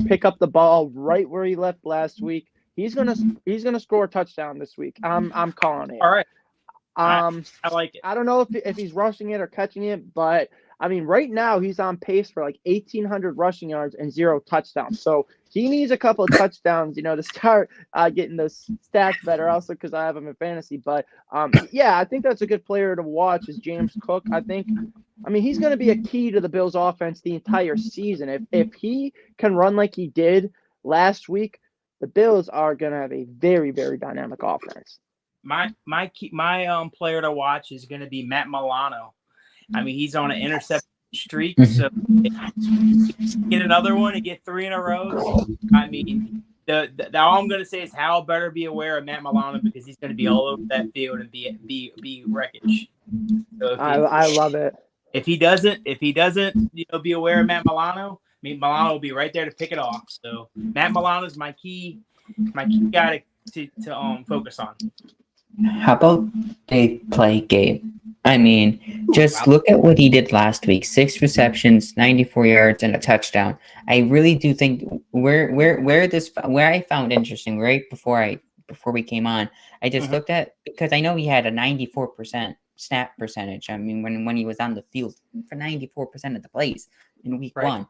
pick up the ball right where he left last week. He's going to score a touchdown this week. I'm calling it. All right. I like it. I don't know if he's rushing it or catching it, but I mean, right now he's on pace for like 1,800 rushing yards and 0 touchdowns. So he needs a couple of touchdowns, to start getting those stats better. Also, because I have him in fantasy. But yeah, I think that's a good player to watch is James Cook. I mean, he's going to be a key to the Bills' offense the entire season. If he can run like he did last week, the Bills are going to have a very, very dynamic offense. My player to watch is going to be Matt Milano. I mean, he's on an interception streak, so get another one and get 3 in a row. I mean, all I'm going to say is Hal better be aware of Matt Milano because he's going to be all over that field and be wreckage. So I love it. If he doesn't, be aware of Matt Milano, I mean, Milano will be right there to pick it off. So Matt Milano is my key guy to focus on. How about they play Gabe? I mean, just look at what he did last week: 6 receptions, 94 yards, and a touchdown. I really do think where I found interesting right before we came on, I just looked at, because I know he had a 94% snap percentage. I mean, when he was on the field for 94% of the plays in week 1.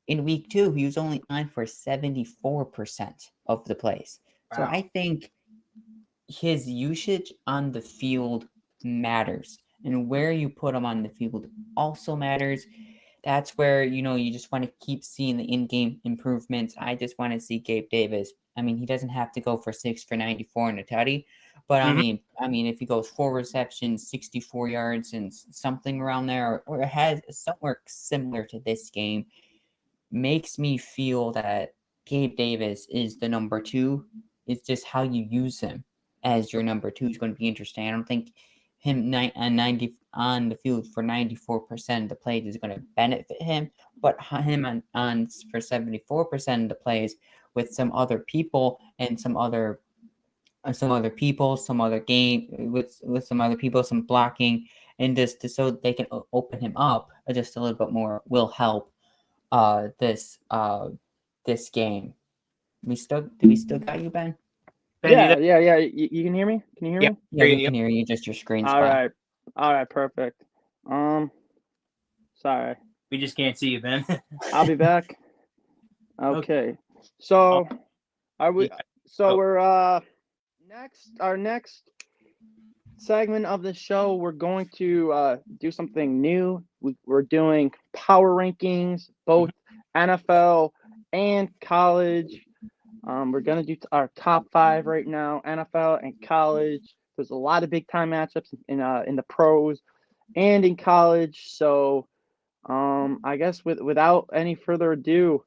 in week 2, he was only on for 74% of the plays. So Wow. I think his usage on the field matters, and where you put him on the field also matters. That's where, you just want to keep seeing the in-game improvements. I just want to see Gabe Davis. I mean, he doesn't have to go for 6 for 94 and a tutty, but Mhm. I mean, if he goes 4 receptions, 64 yards, and something around there, or has somewhere similar to this game, makes me feel that Gabe Davis is the number 2. It's just how you use him as your number 2 is going to be interesting. I don't think him 90 on the field for 94% of the plays is going to benefit him, but him on for 74% of the plays with some other people and some other people, some other game with some other people, some blocking, and just so they can open him up just a little bit more will help this game. We still got you, Ben? Ben, you Yeah. You can hear me? Can you hear Yep. me? Yeah, we Yep. can hear you. Just your screen All spot. right, perfect. Sorry, We just can't see you, Ben. I'll be back. Okay, so are we? Yeah. So we're our next segment of the show. We're going to do something new. We're doing power rankings, both NFL and college. We're gonna do our top 5 right now, NFL and college. There's a lot of big time matchups in the pros and in college. So I guess without any further ado,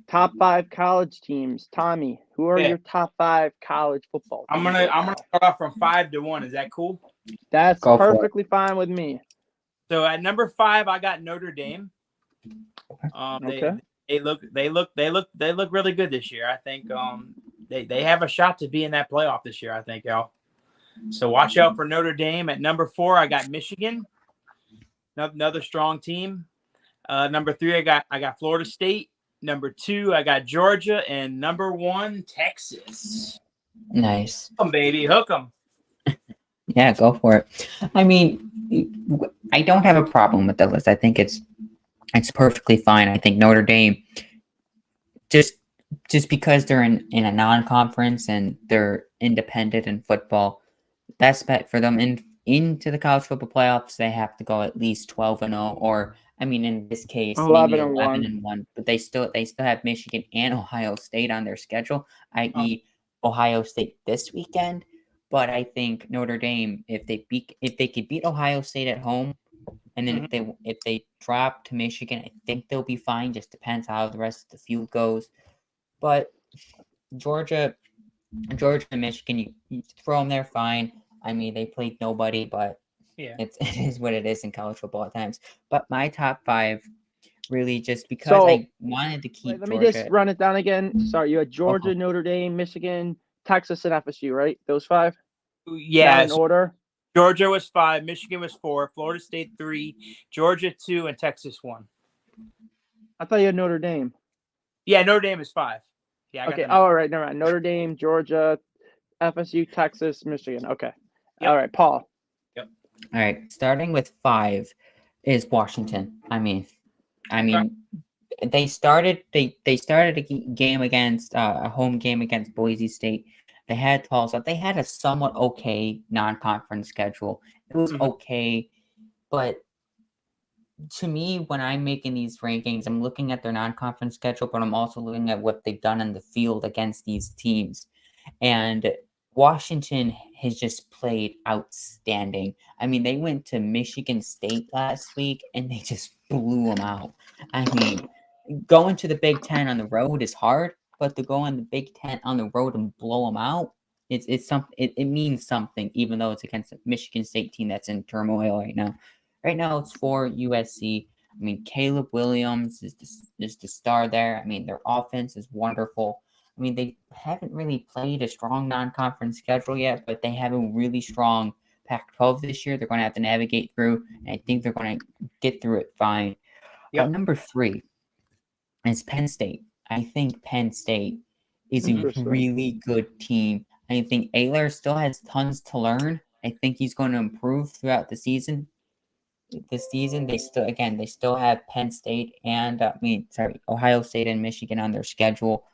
top 5 college teams. Tommy, who are Yeah. your top 5 college football teams? I'm gonna start off from 5 to 1. Is that cool? That's Go for it. perfectly fine with me. So at number 5, I got Notre Dame. Okay. They look really good this year. I think they have a shot to be in that playoff this year. I think, y'all. So watch out for Notre Dame. At number 4, I got Michigan, another strong team. Number 3, I got Florida State. Number 2, I got Georgia, and number 1, Texas. Nice. Hook 'em, baby, hook 'em. Yeah, go for it. I mean, I don't have a problem with the list. I think it's perfectly fine. I think Notre Dame, just because they're in a non-conference and they're independent in football, best bet for them into the college football playoffs. They have to go at least 12-0, or I mean, in this case, maybe 11-1. 11-1. But they still have Michigan and Ohio State on their schedule, i.e., Ohio State this weekend. But I think Notre Dame, if they could beat Ohio State at home, and then if they drop to Michigan, I think they'll be fine. Just depends how the rest of the field goes. But Georgia and Michigan, you throw them there, fine. I mean, they played nobody, but Yeah. it is what it is in college football at times. But my top 5, really, just because So, I wanted to keep let me Georgia. just run it down again. Sorry, you had Georgia, Notre Dame, Michigan, Texas, and FSU, right? Those 5? Yeah. Not in order? Georgia was 5, Michigan was 4, Florida State 3, Georgia 2, and Texas 1. I thought you had Notre Dame. Yeah, Notre Dame is 5. Yeah, I Okay. got All right. Never mind. Notre Dame, Georgia, FSU, Texas, Michigan. Okay. Yep. All right, Paul. All right, starting with 5 is Washington. I mean, they started a game against a home game against Boise State. They had Tulsa. They had a somewhat okay non-conference schedule. It was okay, but to me, when I'm making these rankings, I'm looking at their non-conference schedule, but I'm also looking at what they've done in the field against these teams. And Washington has just played outstanding. I mean, they went to Michigan State last week and they just blew them out. I mean, going to the Big Ten on the road is hard, but to go on the Big Ten on the road and blow them out, it means something, even though it's against a Michigan State team that's in turmoil right now. Right now, it's for USC. I mean, Caleb Williams is the star there. I mean, their offense is wonderful. I mean, they haven't really played a strong non-conference schedule yet, but they have a really strong Pac-12 this year. They're going to have to navigate through, and I think they're going to get through it fine. Yep. Number 3 is Penn State. I think Penn State is a really good team. I think Ayler still has tons to learn. I think he's going to improve throughout the season. this season, they still have Penn State and Ohio State and Michigan on their schedule.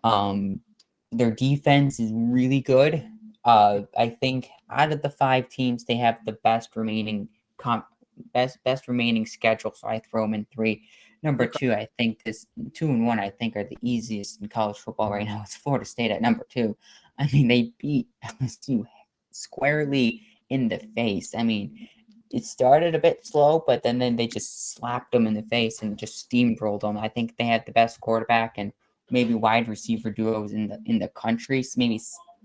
Their defense is really good. I think out of the 5 teams, they have the best remaining schedule. So I throw them in 3. Number 2, I think 2 and 1, I think, are the easiest in college football right now. It's Florida State at number 2. I mean, they beat LSU squarely in the face. I mean, it started a bit slow, but then they just slapped them in the face and just steamrolled them. I think they had the best quarterback and maybe wide receiver duos in the country. So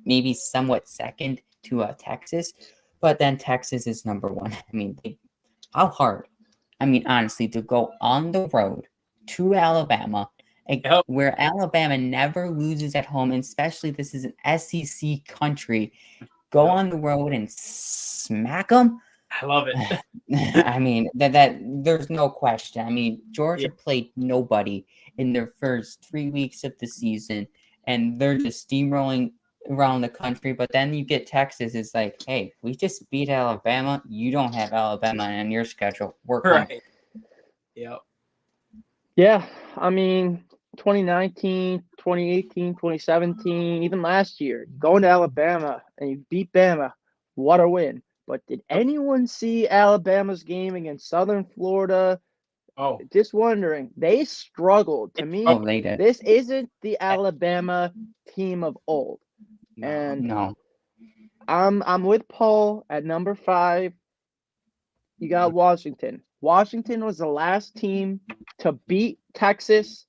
maybe somewhat second to Texas, but then Texas is number 1. I mean, how hard? I mean, honestly, to go on the road to Alabama, where Alabama never loses at home, and especially this is an SEC country, go on the road and smack them. I love it. I mean, that there's no question. I mean, Georgia played nobody in their first 3 weeks of the season, and they're just steamrolling around the country. But then you get Texas, it's like, hey, we just beat Alabama. You don't have Alabama on your schedule. Work on it. Yep. Yeah, I mean, 2019, 2018, 2017, even last year, going to Alabama and you beat Bama, what a win. But did anyone see Alabama's game against Southern Florida? Oh, just wondering. They struggled. To me, they did. This isn't the Alabama team of old. No. I'm with Paul at number 5. You got Washington. Washington was the last team to beat Texas.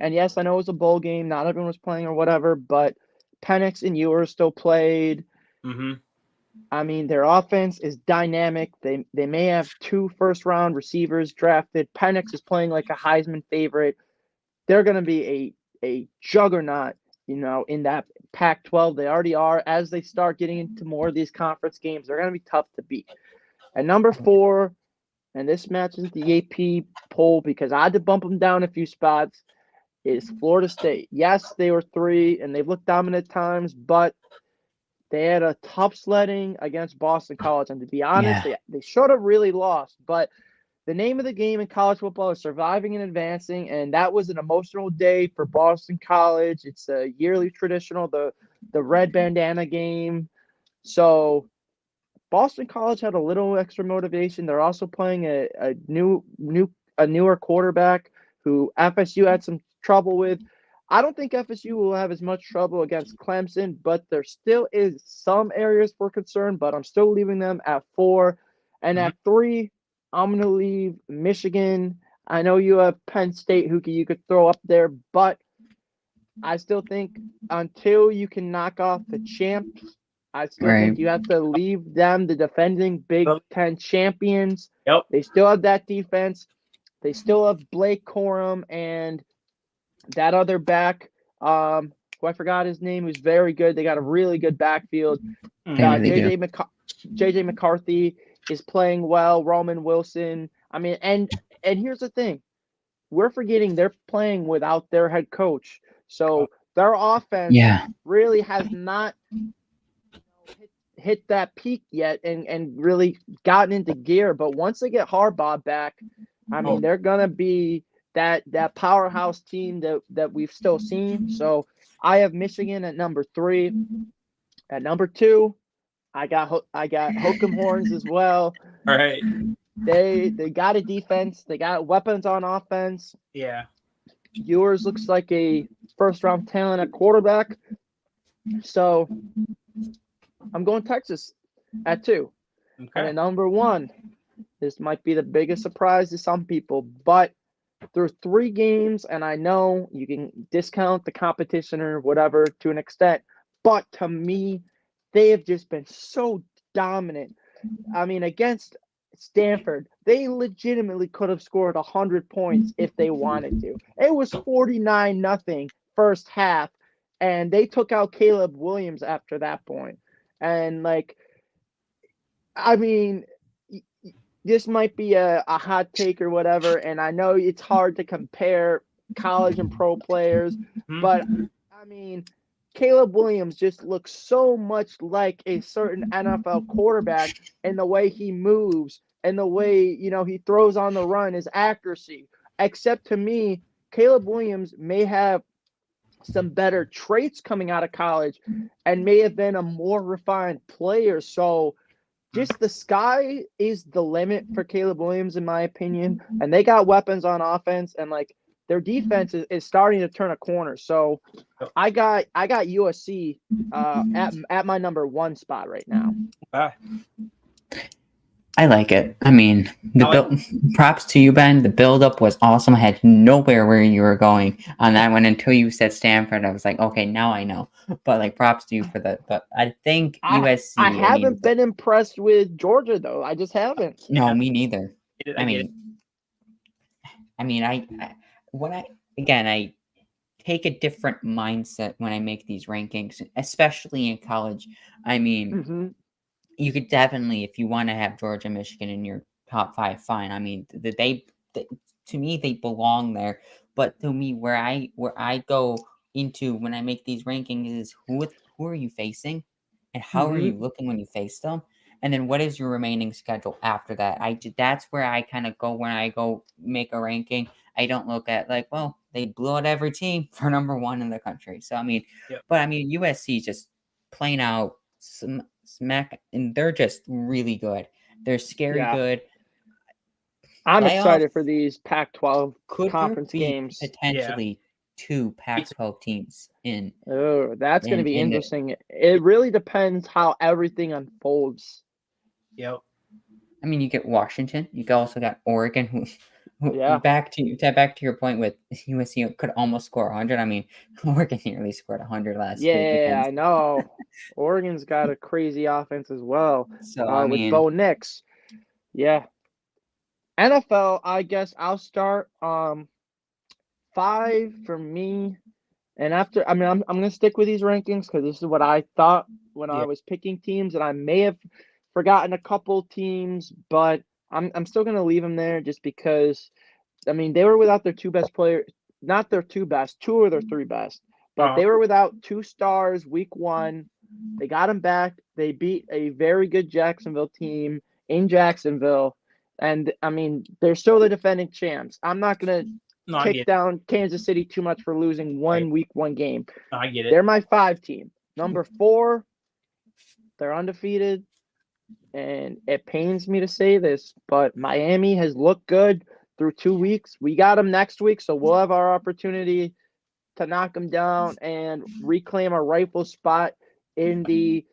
And yes, I know it was a bowl game. Not everyone was playing or whatever, but Penix and Ewers still played. Mm-hmm. I mean, their offense is dynamic. They may have 2 first-round receivers drafted. Penix is playing like a Heisman favorite. They're going to be a juggernaut, in that Pac-12. They already are. As they start getting into more of these conference games, they're going to be tough to beat. At number 4, and this matches the AP poll because I had to bump them down a few spots, is Florida State. Yes, they were 3, and they've looked dominant at times, but they had a tough sledding against Boston College. And to be honest, they should have really lost. But the name of the game in college football is surviving and advancing, and that was an emotional day for Boston College. It's a yearly traditional, the red bandana game. So Boston College had a little extra motivation. They're also playing a newer quarterback who FSU had some trouble with. I don't think FSU will have as much trouble against Clemson, but there still is some areas for concern, but I'm still leaving them at 4. And at 3, I'm going to leave Michigan. I know you have Penn State who you could throw up there, but I still think until you can knock off the champs, I still think you have to leave them, the defending Big Ten champions. Yep. They still have that defense. They still have Blake Corum and that other back, who I forgot his name, who's very good. They got a really good backfield. JJ McCarthy is playing well. Roman Wilson. I mean, and here's the thing. We're forgetting they're playing without their head coach. So their offense really has not hit that peak yet and really gotten into gear. But once they get Harbaugh back, I mean, they're going to be that powerhouse team that we've still seen. So I have Michigan at number 3. At number 2, I got Hook'em Horns as well. All right. They got a defense. They got weapons on offense. Yeah. Ewers looks like a first-round talent at quarterback. So I'm going Texas at 2. Okay. And at number 1, this might be the biggest surprise to some people, but through 3 games, and I know you can discount the competition or whatever to an extent, but to me, they have just been so dominant. I mean, against Stanford, they legitimately could have scored 100 points if they wanted to. It was 49-0 first half, and they took out Caleb Williams after that point. And, I mean, this might be a hot take or whatever, and I know it's hard to compare college and pro players, but, I mean, Caleb Williams just looks so much like a certain NFL quarterback in the way he moves and the way, he throws on the run, his accuracy. Except to me, Caleb Williams may have some better traits coming out of college and may have been a more refined player. So just the sky is the limit for Caleb Williams, in my opinion. And they got weapons on offense, and like their defense is starting to turn a corner. So I got USC at my number 1 spot right now. I like it. I mean, props to you, Ben. The build-up was awesome. I had nowhere where you were going on that one until you said Stanford. I was like, okay, now I know. But like, props to you for that. But I think USC. I haven't been impressed with Georgia though. I just haven't. No, me neither. I take a different mindset when I make these rankings, especially in college. I mean, you could definitely, if you want to have Georgia, Michigan in your top 5, fine. I mean, to me, they belong there. But to me, where I go into when I make these rankings is who are you facing, and how are you looking when you face them, and then what is your remaining schedule after that. That's where I kind of go when I go make a ranking. I don't look at like, well, they blew out every team for number 1 in the country. So I mean, but I mean, USC just plain out smack, and they're just really good. They're scary good. I'm excited for these Pac-12 conference be games. Potentially 2 Pac-12 teams in. Oh, that's going to be interesting. It really depends how everything unfolds. Yep. I mean, you get Washington. You also got Oregon, who back to your point with USC could almost score 100. I mean, Oregon nearly scored 100 last week. Yeah, I know. Oregon's got a crazy offense as well. So I mean, with Bo Nix. Yeah. NFL, I guess I'll start. 5 for me. And after, I'm gonna stick with these rankings because this is what I thought when I was picking teams, and I may have forgotten a couple teams, but I'm still gonna leave them there just because. I mean, they were without their 2 best players, not their 2 best, 2 of their 3 best, but they were without 2 stars week 1. They got them back. They beat a very good Jacksonville team in Jacksonville, and I mean, they're still the defending champs. I'm not gonna kick down Kansas City too much for losing week 1 game. I get it. They're my 5 team. Number 4, they're undefeated, and it pains me to say this, but Miami has looked good through 2 weeks. We got them next week, so we'll have our opportunity to knock them down and reclaim a rightful spot in the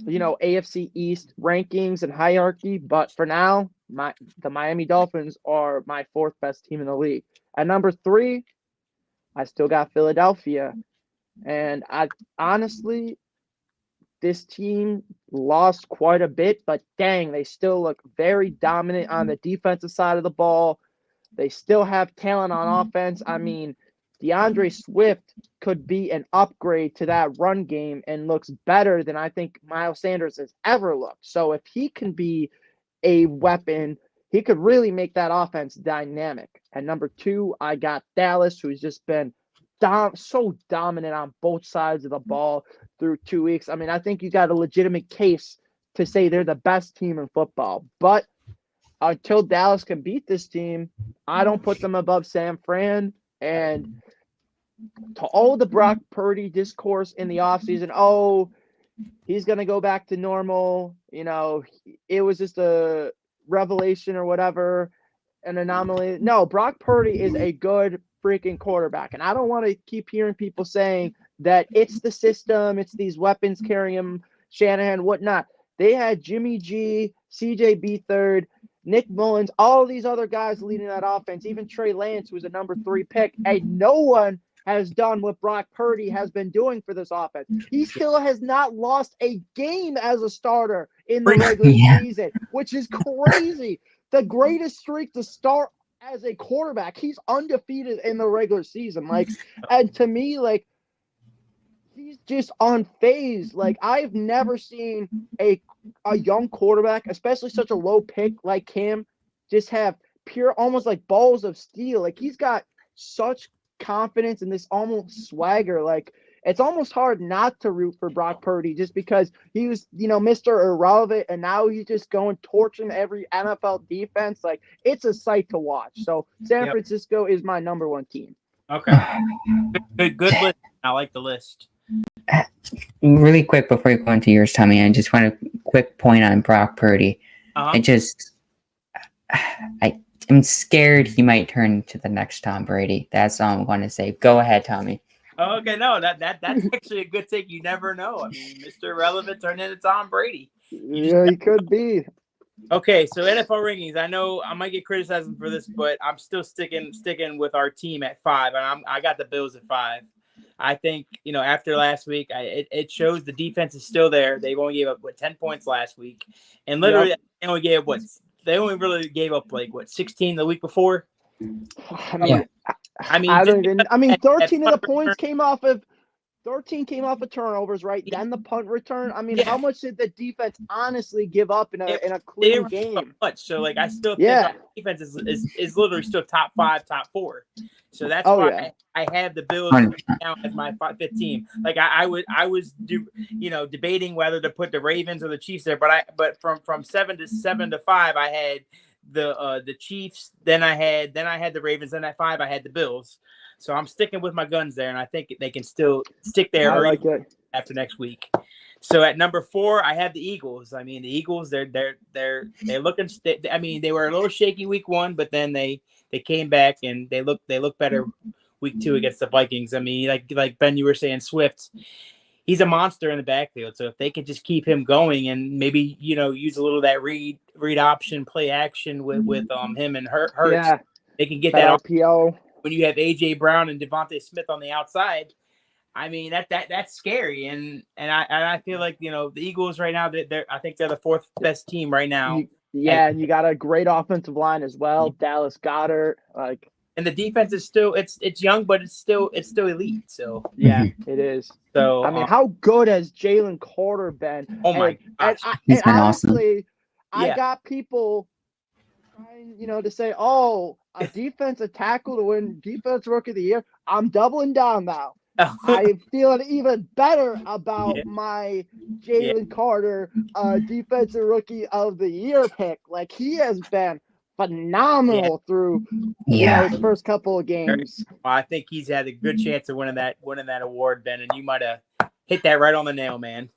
AFC East rankings and hierarchy. But for now, the Miami Dolphins are my 4th best team in the league. At number 3, I still got Philadelphia. And I honestly, this team lost quite a bit, but dang, they still look very dominant on the defensive side of the ball. They still have talent on offense. I mean, DeAndre Swift could be an upgrade to that run game and looks better than I think Miles Sanders has ever looked. So if he can be a weapon, he could really make that offense dynamic. At number 2, I got Dallas, who's just been so dominant on both sides of the ball through 2 weeks. I mean, I think you got a legitimate case to say they're the best team in football. But until Dallas can beat this team, I don't put them above San Fran. And to all the Brock Purdy discourse in the offseason, he's going to go back to normal. It was just a revelation or whatever, an anomaly. No, Brock Purdy is a good freaking quarterback. And I don't want to keep hearing people saying that it's the system, it's these weapons carrying him, Shanahan, whatnot. They had Jimmy G, CJ Beathard, Nick Mullins, all these other guys leading that offense, even Trey Lance, who was a number 3 pick. And no one has done what Brock Purdy has been doing for this offense. He still has not lost a game as a starter in the regular season, which is crazy. The greatest streak to start as a quarterback. He's undefeated in the regular season. And to me, he's just unfazed. I've never seen a young quarterback, especially such a low pick like him, just have pure, almost like balls of steel. He's got such confidence and this almost swagger. it's almost hard not to root for Brock Purdy just because he was, Mr. Irrelevant, and now he's just going torching every NFL defense. Like, it's a sight to watch. So San Francisco is my number one team. Okay. Good list. I like the list. Really quick before you go into yours, Tommy, I just want a quick point on Brock Purdy. I'm scared he might turn into the next Tom Brady. That's all I'm going to say. Go ahead, Tommy. Okay, no, that's actually a good take. You never know. I mean, Mr. Relevant turned into Tom Brady. Yeah, he could be. Okay, so NFL rankings. I know I might get criticized for this, but I'm still sticking with our team at 5, and I got the Bills at 5. I think, after last week, it shows the defense is still there. They've only gave up 10 points last week, and literally they only gave up They only really gave up 16 the week before. I mean, 13 of the points came off of 13 came off of turnovers, right? Then the punt return. I mean, how much did the defense honestly give up in a clean game? Much. So, I still think our defense is literally still top 5, top 4. So that's why I have the Bills now as my 5th team. I was debating whether to put the Ravens or the Chiefs there, but from 7 to 5, I had the Chiefs. Then I had the Ravens. Then at 5, I had the Bills. So I'm sticking with my guns there, and I think they can still stick there after next week. So at number 4, I have the Eagles. I mean, the Eagles, they're looking. I mean, they were a little shaky week 1, but then they came back and they look better week 2 against the Vikings. I mean, like Ben, you were saying, Swift, he's a monster in the backfield. So if they could just keep him going and maybe use a little of that read option, play action with him and Hurts, they can get that RPO. When you have AJ Brown and Devontae Smith on the outside, I mean that's scary, and I feel like the Eagles right now I think they're the 4th best team right now. And you got a great offensive line as well, Dallas Goedert, and the defense is still it's young, but it's still elite. So it is. So I mean, how good has Jalen Carter been? Oh my gosh, he's been honestly, awesome. I got people trying, to say, oh, a defensive tackle to win Defense Rookie of the Year. I'm doubling down now. I'm feeling even better about my Jalen Carter Defensive Rookie of the Year pick. He has been phenomenal through his first couple of games. Well, I think he's had a good chance of winning that award, Ben, and you might have hit that right on the nail, man.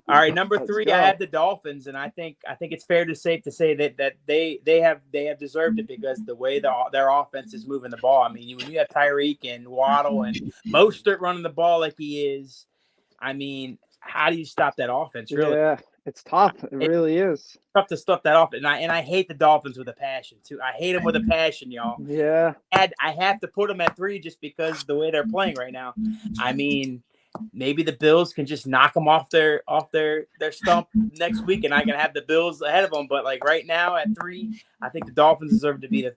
All right, number 3, I have the Dolphins, and I think it's fair to say that they have deserved it because the way their offense is moving the ball. I mean, when you have Tyreek and Waddle and Mostert running the ball like he is, I mean, how do you stop that offense? Really? Yeah, it's tough. It really is tough to stop that offense. And I hate the Dolphins with a passion too. I hate them with a passion, y'all. Yeah, I have to put them at 3 just because the way they're playing right now. I mean, maybe the Bills can just knock them off their stump next week, and I can have the Bills ahead of them. But right now at 3, I think the Dolphins deserve to be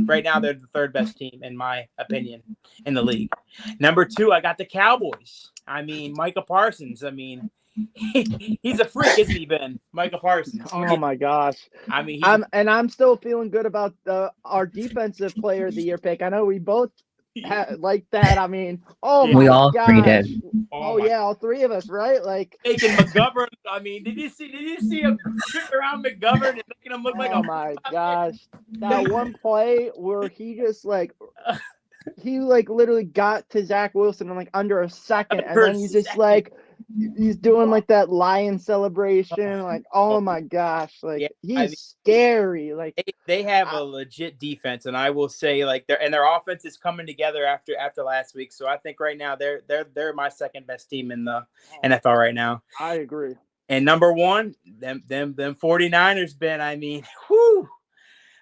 right now they're the 3rd best team in my opinion in the league. Number 2, I got the Cowboys. I mean, Micah Parsons. I mean, he's a freak, isn't he, Ben? Micah Parsons. Oh my gosh. I mean, I'm still feeling good about our defensive player of the year pick. I know we both like that. I mean, we all 3 did. All 3 of us, right? Taking McGovern. I mean, did you see him trick around McGovern and making him look like oh my gosh, that one play where he just he literally got to Zach Wilson in under a second, and then he's just he's doing that lion celebration. Oh my gosh, he's scary. They have a legit defense, and I will say their offense is coming together after last week. So I think right now they're my 2nd best team in the NFL right now. I agree. And number 1, them 49ers, Ben. I mean, whoo.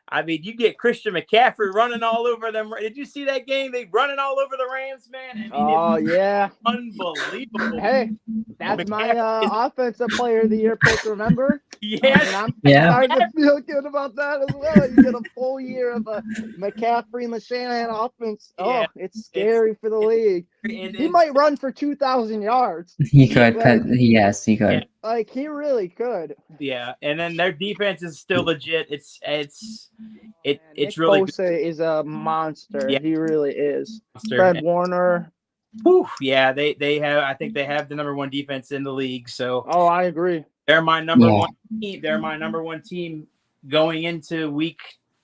I mean, you get Christian McCaffrey running all over them. Did you see that game? They running all over the Rams, man. I mean, unbelievable. Hey, that's my offensive player of the year pick. Remember? Yes. And I'm starting to feel good about that as well. You get a full year of a McCaffrey and the Shanahan offense. Oh, it's scary for the league. He might run for 2,000 yards. He could. Yes, he could. He really could. Yeah, and then their defense is still legit. It's Nick really Bosa is a monster. Yeah. He really is. Monster. Fred Warner. Whew, yeah, they have. I think they have the number one defense in the league. So Oh, I agree. they're my number Yeah. one team. They're my number one team going into week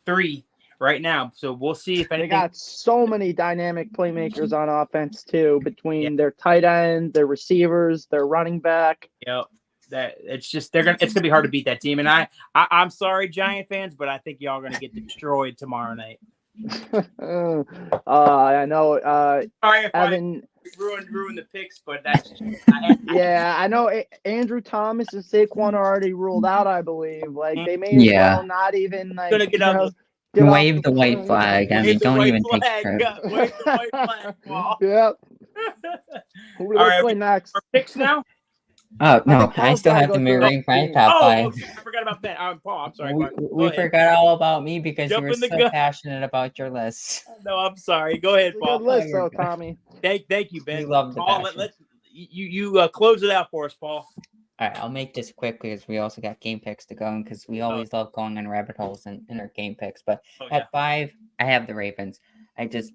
3 right now. So we'll see if They anything. got so many dynamic playmakers on offense too, Yeah. between their tight end, their receivers, their running back. Yep. That it's just it's gonna be hard to beat that team. And I'm sorry, Giant fans, but I think y'all are gonna get destroyed tomorrow night. I know. Sorry if Evan. I ruined the picks, but that's Yeah, I know. Andrew Thomas and Saquon are already ruled out. I believe. Like they may as Yeah. well not even like Gonna get on the- get off Wave the white plane. flag. I mean, Wave the don't white even take flag. credit. Wave the white flag. Paul. Yep. Who do All they right, play next? Our picks now. Oh no, think I Paul's still gotta have go to through rank my his top Oh, five. okay, I forgot about that. Paul, I'm sorry. We, Mark. Go we ahead. forgot all about me because Jump you were in the so gun. passionate about your list. No, I'm sorry. Go ahead, It's a Paul. good list, you're though, good. Tommy. Thank you, Ben. We love the Paul, passion. you close it out for us, Paul. All right, I'll make this quick because we also got game picks to go because we always love going on rabbit holes in our game picks. But at 5, I have the Ravens. I just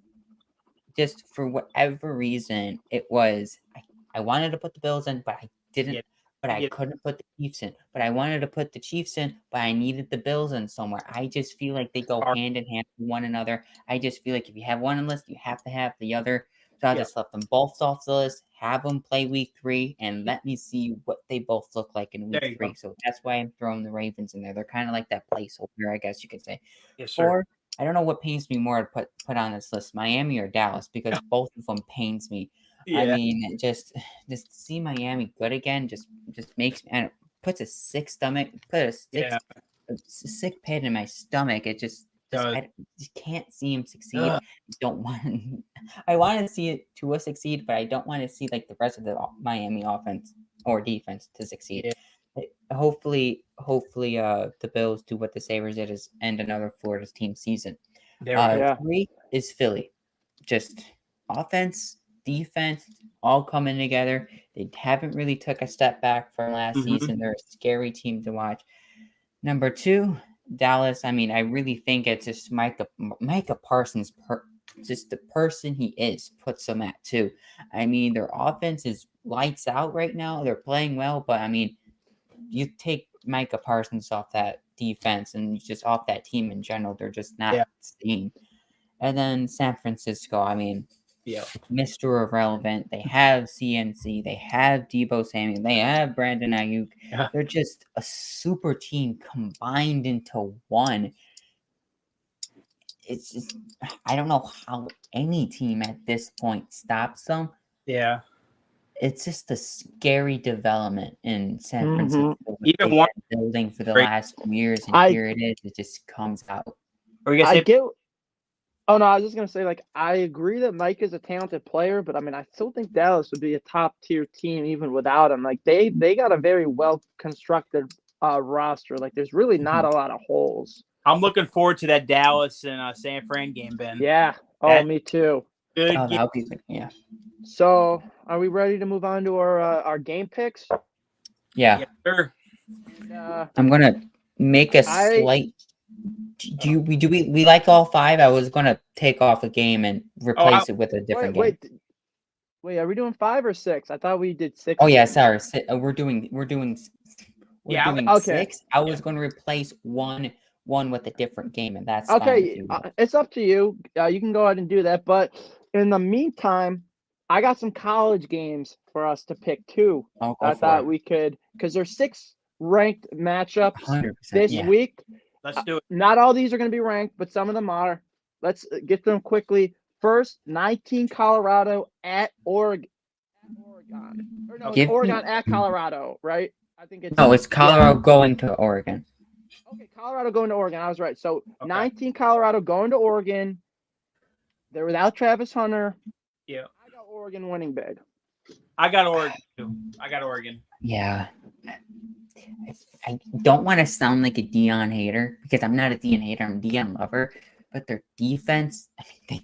for whatever reason, I wanted to put the Bills in, but I didn't. Yeah. But I Yeah. couldn't put the Chiefs in. But I wanted to put the Chiefs in, but I needed the Bills in somewhere. I just feel like they go hand in hand with one another. I just feel like if you have one on the list, you have to have the other. So I just left them both off the list, have them play week 3, and let me see what they both look like in week 3. So that's why I'm throwing the Ravens in there. They're kind of like that placeholder, I guess you could say. Yes, sir. 4, I don't know what pains me more to put on this list, Miami or Dallas, because both of them pains me. Yeah. I mean, just see Miami good again just makes me, and it puts a sick pit in my stomach. It I just can't see him succeed. I want to see it Tua succeed, but I don't want to see like the rest of the Miami offense or defense to succeed. Yeah. Hopefully, the Bills do what the Sabres did, is end another Florida team season. 3 is Philly. Just offense, defense, all coming together. They haven't really took a step back from last season. They're a scary team to watch. Number 2, Dallas. I mean, I really think it's just Micah Parsons. Just the person he is puts them at 2. I mean, their offense is lights out right now. They're playing well, but I mean, you take Micah Parsons off that defense and just off that team in general, they're just not seen. And then San Francisco, I mean, Mr. Irrelevant. They have CNC. They have Debo Samuel. They have Brandon Ayuk. Yeah. They're just a super team combined into one. It's just, I don't know how any team at this point stops them. Yeah. It's just a scary development in San Francisco. Even one building for the last few years, and here it is. It just comes out. Oh no, I was just gonna say, like, I agree that Mike is a talented player, but I mean, I still think Dallas would be a top tier team even without him. Like, they got a very well constructed roster. Like, there's really not a lot of holes. I'm looking forward to that Dallas and San Fran game, Ben. Yeah. Oh, me too. Good. That'll be good. Yeah. So, are we ready to move on to our game picks? Yeah. Sure. I'm gonna make a slight. Do we like all 5? I was gonna take off a game and replace it with a different game. Wait, are we doing 5 or 6? I thought we did 6. Oh yeah, sorry. We're doing 6. I was going to replace one with a different game, and that's okay. It's up to you. You can go ahead and do that. But in the meantime, I got some college games for us to pick too. I thought we could, because there's 6 ranked matchups this week. Let's do it. Not all these are going to be ranked, but some of them are. Let's get them quickly. First, 19 Colorado at Oregon. Or no, Oregon at Colorado, right? I think it's it's Colorado going to Oregon. Okay, Colorado going to Oregon. I was right. So 19 Colorado going to Oregon. They're without Travis Hunter. Yeah. I got Oregon winning big. I got Oregon too. I got Oregon. Yeah. I don't want to sound like a Dion hater because I'm not a Dion hater. I'm a Dion lover. But their defense,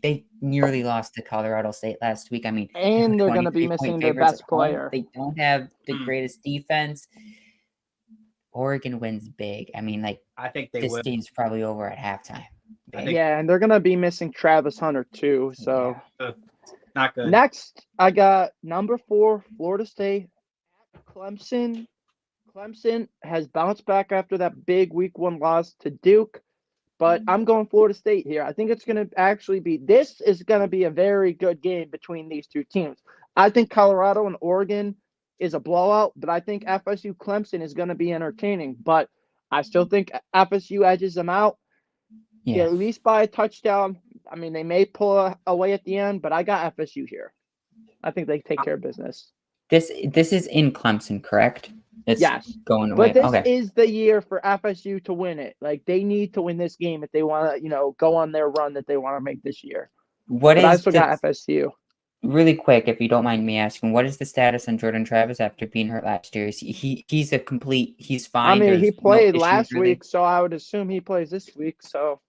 they nearly lost to Colorado State last week. I mean, and they're going to be missing their best player. They don't have the greatest defense. Oregon wins big. I mean, like, I think this game's probably over at halftime. Yeah, and they're going to be missing Travis Hunter too. So, Not good. Next, I got number 4, Florida State at Clemson. Clemson has bounced back after that big week 1 loss to Duke, but I'm going Florida State here. I think it's going to actually be this is going to be a very good game between these two teams. I think Colorado and Oregon is a blowout, but I think FSU Clemson is going to be entertaining, but I still think FSU edges them out. Yeah. At least by a touchdown. I mean, they may pull away at the end, but I got FSU here. I think they take care of business. This is in Clemson, correct? It's Yes. going away. But this Okay. is the year for FSU to win it. Like, they need to win this game if they want to, go on their run that they want to make this year. What But I is still got FSU. really quick, if you don't mind me asking, what is the status on Jordan Travis after being hurt last year? He's a complete. He's fine. I mean, There's he no played issues, last really? week, so I would assume he plays this week. So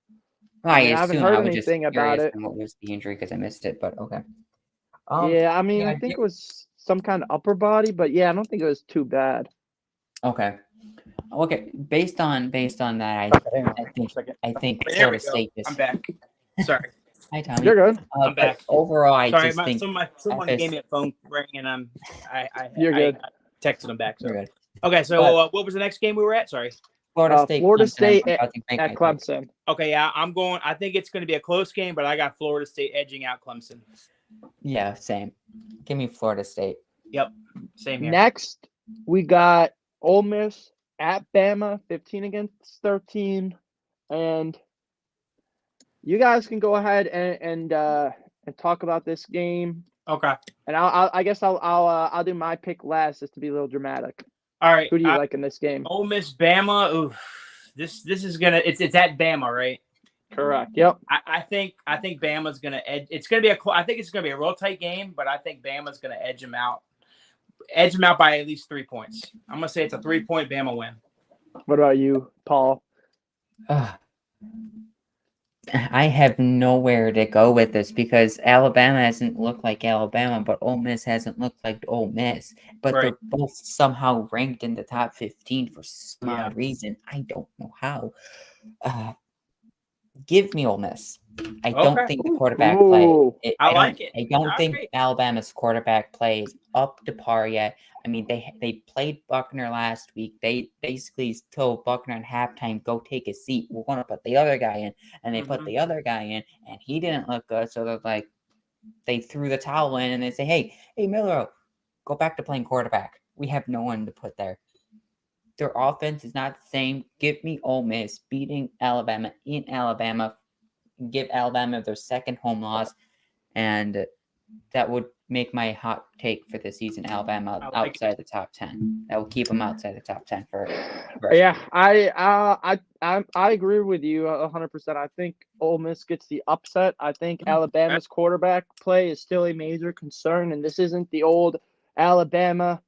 I I haven't assume heard I was just anything about curious it. on what was the injury because I missed it, but okay. Yeah, I mean, yeah, I think it was some kind of upper body, but yeah, I don't think it was too bad. Okay. Based on that, I think There we Florida go. State is. I'm back. Sorry. Hi, Tommy. You're good. I'm back. Overall, I Sorry, just think someone FS gave me a phone ring, and You're good. I texted them back. So You're good. okay, so what was the next game we were at? Sorry. Florida State, Florida Clemson, State I'm about to make at my pick. Clemson. Okay, yeah, I think it's going to be a close game, but I got Florida State edging out Clemson. Yeah, same. Give me Florida State. Yep, same here. Next, we got Ole Miss at Bama, 15 against 13, and you guys can go ahead and talk about this game. Okay. And I guess I'll do my pick last just to be a little dramatic. All right. Who do you like in this game? Ole Miss, Bama. Ooh, this is gonna. It's at Bama, right? Correct. Yep. I think Bama's gonna edge. It's gonna be I think it's gonna be a real tight game, but I think Bama's gonna edge them out. Edge them out by at least 3 points. I'm gonna say it's a 3-point Bama win. What about you, Paul? I have nowhere to go with this because Alabama hasn't looked like Alabama, but Ole Miss hasn't looked like Ole Miss. But Right. they're both somehow ranked in the top 15 for some Yeah. odd reason. I don't know how. Give me Ole Miss. I don't Okay. think the quarterback Ooh. play. I like it. I don't All think right. Alabama's quarterback play is up to par yet. I mean, they played Buckner last week. They basically told Buckner at halftime, "Go take a seat. We're going to put the other guy in," and they put the other guy in, and he didn't look good. So they're like, they threw the towel in, and they say, "Hey, Miller, go back to playing quarterback. We have no one to put there." Their offense is not the same. Give me Ole Miss beating Alabama in Alabama. Give Alabama their second home loss, and that would make my hot take for the season. Alabama outside the top 10. That will keep them outside the top 10 for. Yeah, I agree with you 100%. I think Ole Miss gets the upset. I think Alabama's quarterback play is still a major concern, and this isn't the old Alabama.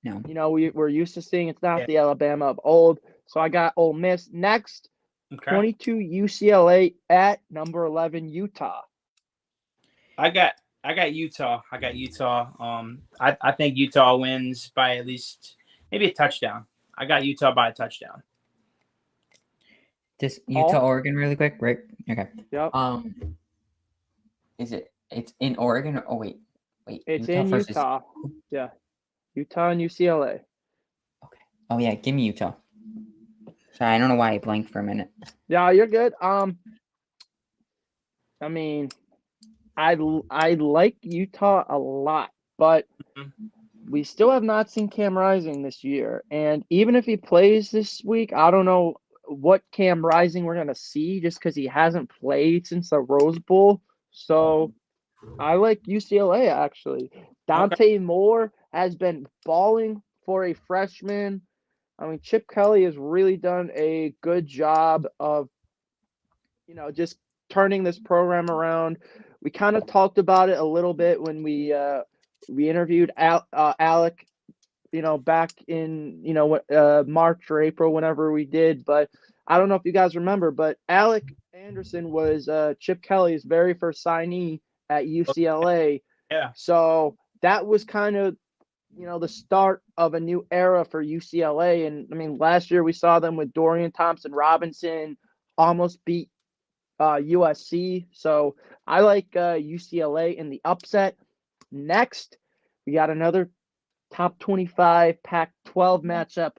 No. We're used to seeing. It's not the Alabama of old. So I got Ole Miss next. Okay. 22 UCLA at number 11 Utah. I got Utah. I think Utah wins by at least maybe a touchdown. I got Utah by a touchdown. This Utah, Oregon, really quick, right? Okay. Yep. It's in Oregon? Oh wait. It's Utah in Utah. Yeah. Utah and UCLA. Okay. Oh yeah, give me Utah. Sorry, I don't know why I blanked for a minute. Yeah, you're good. I mean, I like Utah a lot, but we still have not seen Cam Rising this year. And even if he plays this week, I don't know what Cam Rising we're gonna see just because he hasn't played since the Rose Bowl. So I like UCLA actually. Dante Moore has been balling for a freshman. I mean, Chip Kelly has really done a good job of, just turning this program around. We kind of talked about it a little bit when we interviewed Alec, back in, March or April, whenever we did. But I don't know if you guys remember, but Alec Anderson was Chip Kelly's very first signee at UCLA. Yeah. So that was kind of, the start of a new era for UCLA. And I mean, last year we saw them with Dorian Thompson-Robinson almost beat USC. So I like UCLA in the upset. Next, we got another top 25 Pac-12 matchup.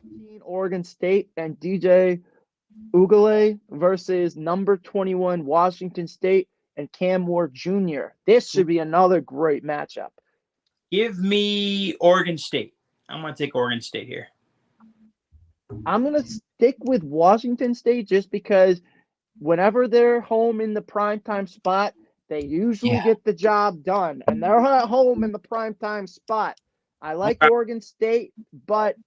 14 Oregon State and DJ Ugale versus number 21 Washington State and Cam Ward Jr. This should be another great matchup. Give me Oregon State. I'm going to take Oregon State here. I'm going to stick with Washington State just because whenever they're home in the primetime spot, they usually get the job done. And they're at home in the primetime spot. I like Oregon State, but I'm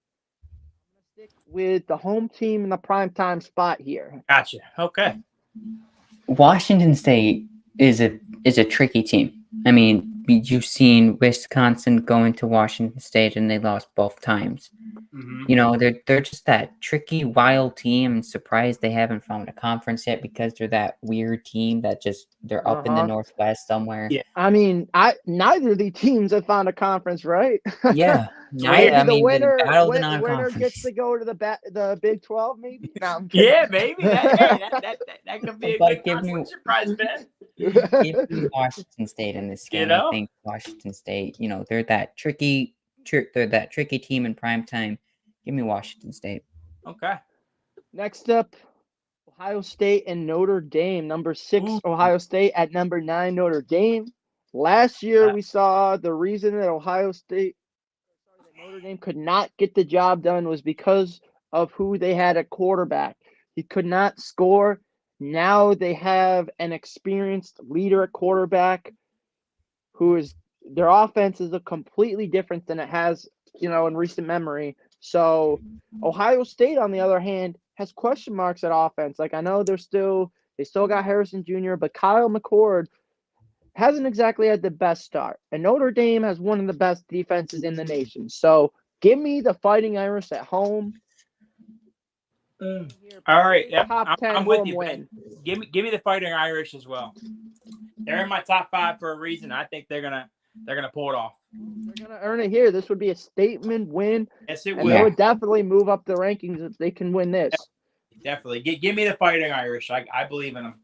going to stick with the home team in the primetime spot here. Gotcha. Okay. Washington State is a tricky team. I mean, you've seen Wisconsin go into Washington State and they lost both times. Mm-hmm. You know, they're just that tricky, wild team. I'm surprised they haven't found a conference yet because they're that weird team that they're up in the Northwest somewhere. Yeah. I mean, neither of the teams have found a conference, right? Yeah. The winner non-conference. gets to go to the Big 12, maybe. No, I'm kidding. Yeah, maybe. That could be a good consolation surprise, man. Give me Washington State in this game. You know? I think Washington State, they're that tricky team in prime time. Give me Washington State. Okay. Next up, Ohio State and Notre Dame. Number 6, Ohio State at number 9, Notre Dame. Last year, we saw the reason that Notre Dame could not get the job done was because of who they had at quarterback. He could not score. Now they have an experienced leader at quarterback their offense is a completely different than it has, in recent memory. So Ohio State, on the other hand, has question marks at offense. Like, I know they still got Harrison Jr., but Kyle McCord hasn't exactly had the best start. And Notre Dame has one of the best defenses in the nation. So give me the Fighting Irish at home. All right. Yep. Top 10 I'm with home you. win. Give me the Fighting Irish as well. They're in my top 5 for a reason. I think they're gonna pull it off. They're gonna earn it here. This would be a statement win. Yes, it And will. they would definitely move up the rankings if they can win this. Definitely. Give me the Fighting Irish. I believe in them.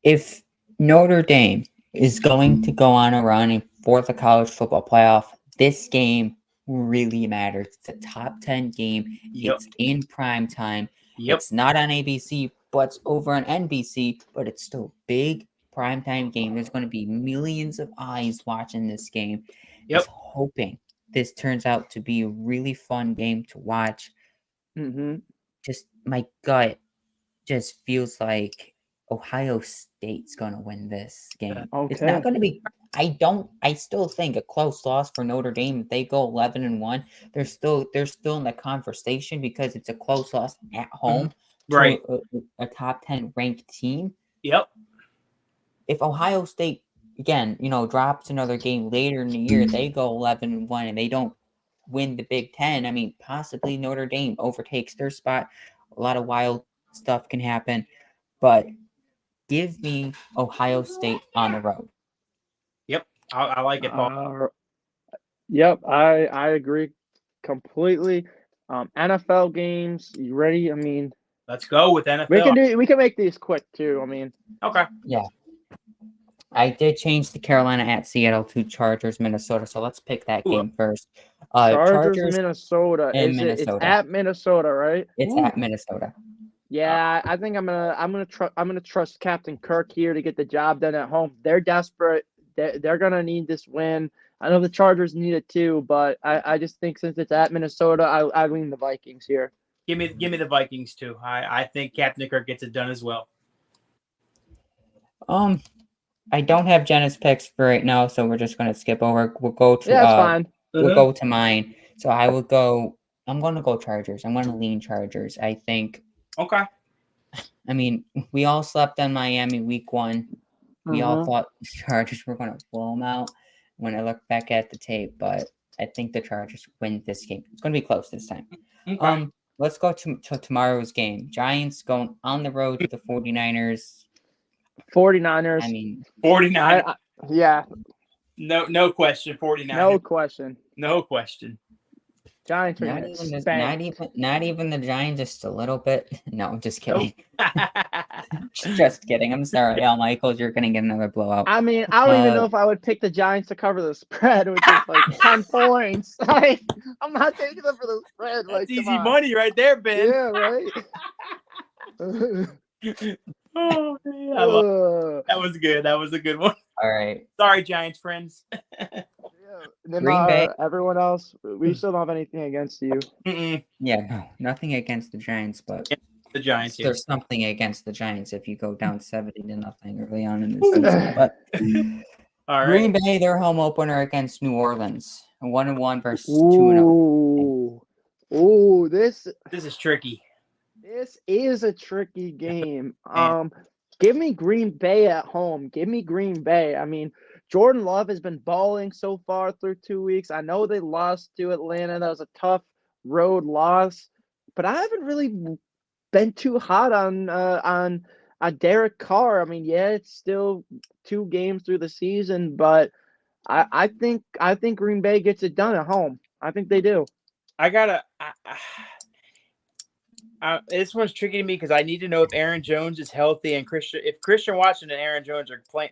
If Notre Dame is going to go on a run for the college football playoff, this game really matters. It's a top 10 game. Yep. It's in prime time. Yep. It's not on ABC, but it's over on NBC, but it's still big primetime game. There's going to be millions of eyes watching this game. Yep. Just hoping this turns out to be a really fun game to watch. Mm-hmm. Just my gut just feels like Ohio State's going to win this game. Okay. It's not going to be I still think a close loss for Notre Dame. If they go 11-1, they're still in the conversation because it's a close loss at home Right. to a top 10 ranked team. Yep. If Ohio State again, drops another game later in the year, they go 11-1 and they don't win the Big Ten. I mean, possibly Notre Dame overtakes their spot. A lot of wild stuff can happen, but give me Ohio State on the road. Yep. I like it, Paul. Yep, I agree completely. NFL games, you ready? I mean, let's go with NFL. We can make these quick too. I mean, okay. Yeah. I did change the Carolina at Seattle to Chargers, Minnesota. So let's pick that game first. Chargers Minnesota. Minnesota. It's at Minnesota, right? It's at Minnesota. Yeah, I think I'm gonna trust Captain Kirk here to get the job done at home. They're desperate. They're gonna need this win. I know the Chargers need it too, but I just think since it's at Minnesota, I lean the Vikings here. Give me the Vikings too. I think Captain Kirk gets it done as well. I don't have Jenna's picks for right now, so we're just gonna skip over. We'll go to that's fine. We'll go to mine. So I'm gonna go Chargers. I'm gonna lean Chargers. I think. Okay. I mean, we all slept on Miami week 1. We all thought the Chargers were gonna blow them out when I look back at the tape, but I think the Chargers win this game. It's gonna be close this time. Okay. Let's go to tomorrow's game. Giants going on the road to the 49ers. 49ers. I mean, 49. Yeah. No question. 49. No question. Giants are not even the Giants, just a little bit. No, I'm just kidding. Just kidding. I'm sorry, Al Michaels. You're gonna get another blowout. I mean, I don't even know if I would pick the Giants to cover the spread, which is like 10 points. Like, I'm not taking them for the spread. That's Like, come easy on. money right there, Ben. Yeah, right. Oh, man, I love that was good. That was a good one. All right. Sorry, Giants friends. Yeah. And then, Green Bay. everyone else, we still don't have anything against you. Mm-mm. Yeah, no, nothing against the Giants, but The Giants here. there's something against the Giants if you go down 70-0 early on in the season. But All right. Green Bay, their home opener against New Orleans, 1-1 versus 2-0. Ooh, this is tricky. This is a tricky game. Give me Green Bay at home. Give me Green Bay. I mean, Jordan Love has been balling so far through 2 weeks. I know they lost to Atlanta. That was a tough road loss, but I haven't really been too hot on Derek Carr. I mean, yeah, it's still 2 games through the season, but I think Green Bay gets it done at home. I think they do. This one's tricky to me because I need to know if Aaron Jones is healthy and if Christian Watson and Aaron Jones are playing.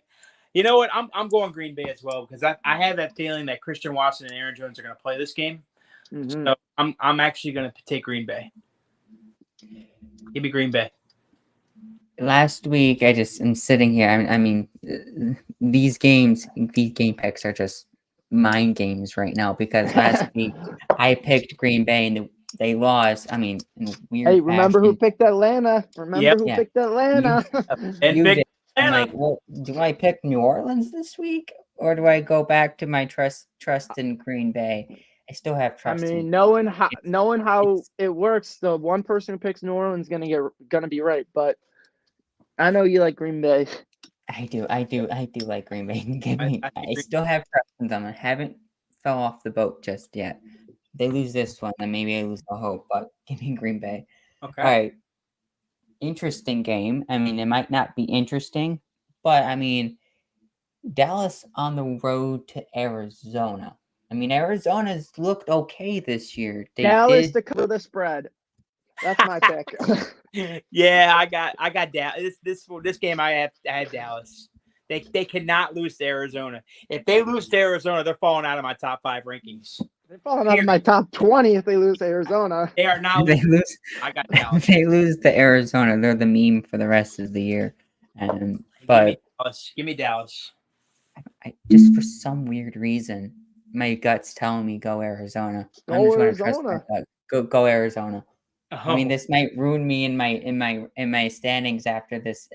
You know what? I'm going Green Bay as well because I have that feeling that Christian Watson and Aaron Jones are going to play this game. Mm-hmm. So I'm actually going to take Green Bay. Give me Green Bay. Last week, I'm sitting here. I mean, these game picks are just mind games right now because last week I picked Green Bay and they lost. I mean, in weird hey, remember fashion. Who picked Atlanta? Picked Atlanta? You did. I'm like, well, do I pick New Orleans this week or do I go back to my trust in Green Bay? I still have trust. I mean, knowing how it works, the one person who picks New Orleans is gonna be right. But I know you like Green Bay. I do like Green Bay. I still have trust in them. I haven't fell off the boat just yet. They lose this one, then maybe I lose the hope. But give me Green Bay. Okay. All right. Interesting game. I mean, it might not be interesting, but I mean, Dallas on the road to Arizona. I mean, Arizona's looked okay this year. Dallas to cover the spread. That's my pick. Yeah, I got Dallas. This game I had Dallas. They cannot lose to Arizona. If they lose to Arizona, they're falling out of my top 5 rankings. They're falling out of my top 20 if they lose to Arizona. They are not. They lose. I got Dallas. They lose to Arizona. They're the meme for the rest of the year. But give me Dallas. I just for some weird reason, my gut's telling me go Arizona. I'm just going to trust my gut. Go Arizona. Oh. I mean, this might ruin me in my standings after this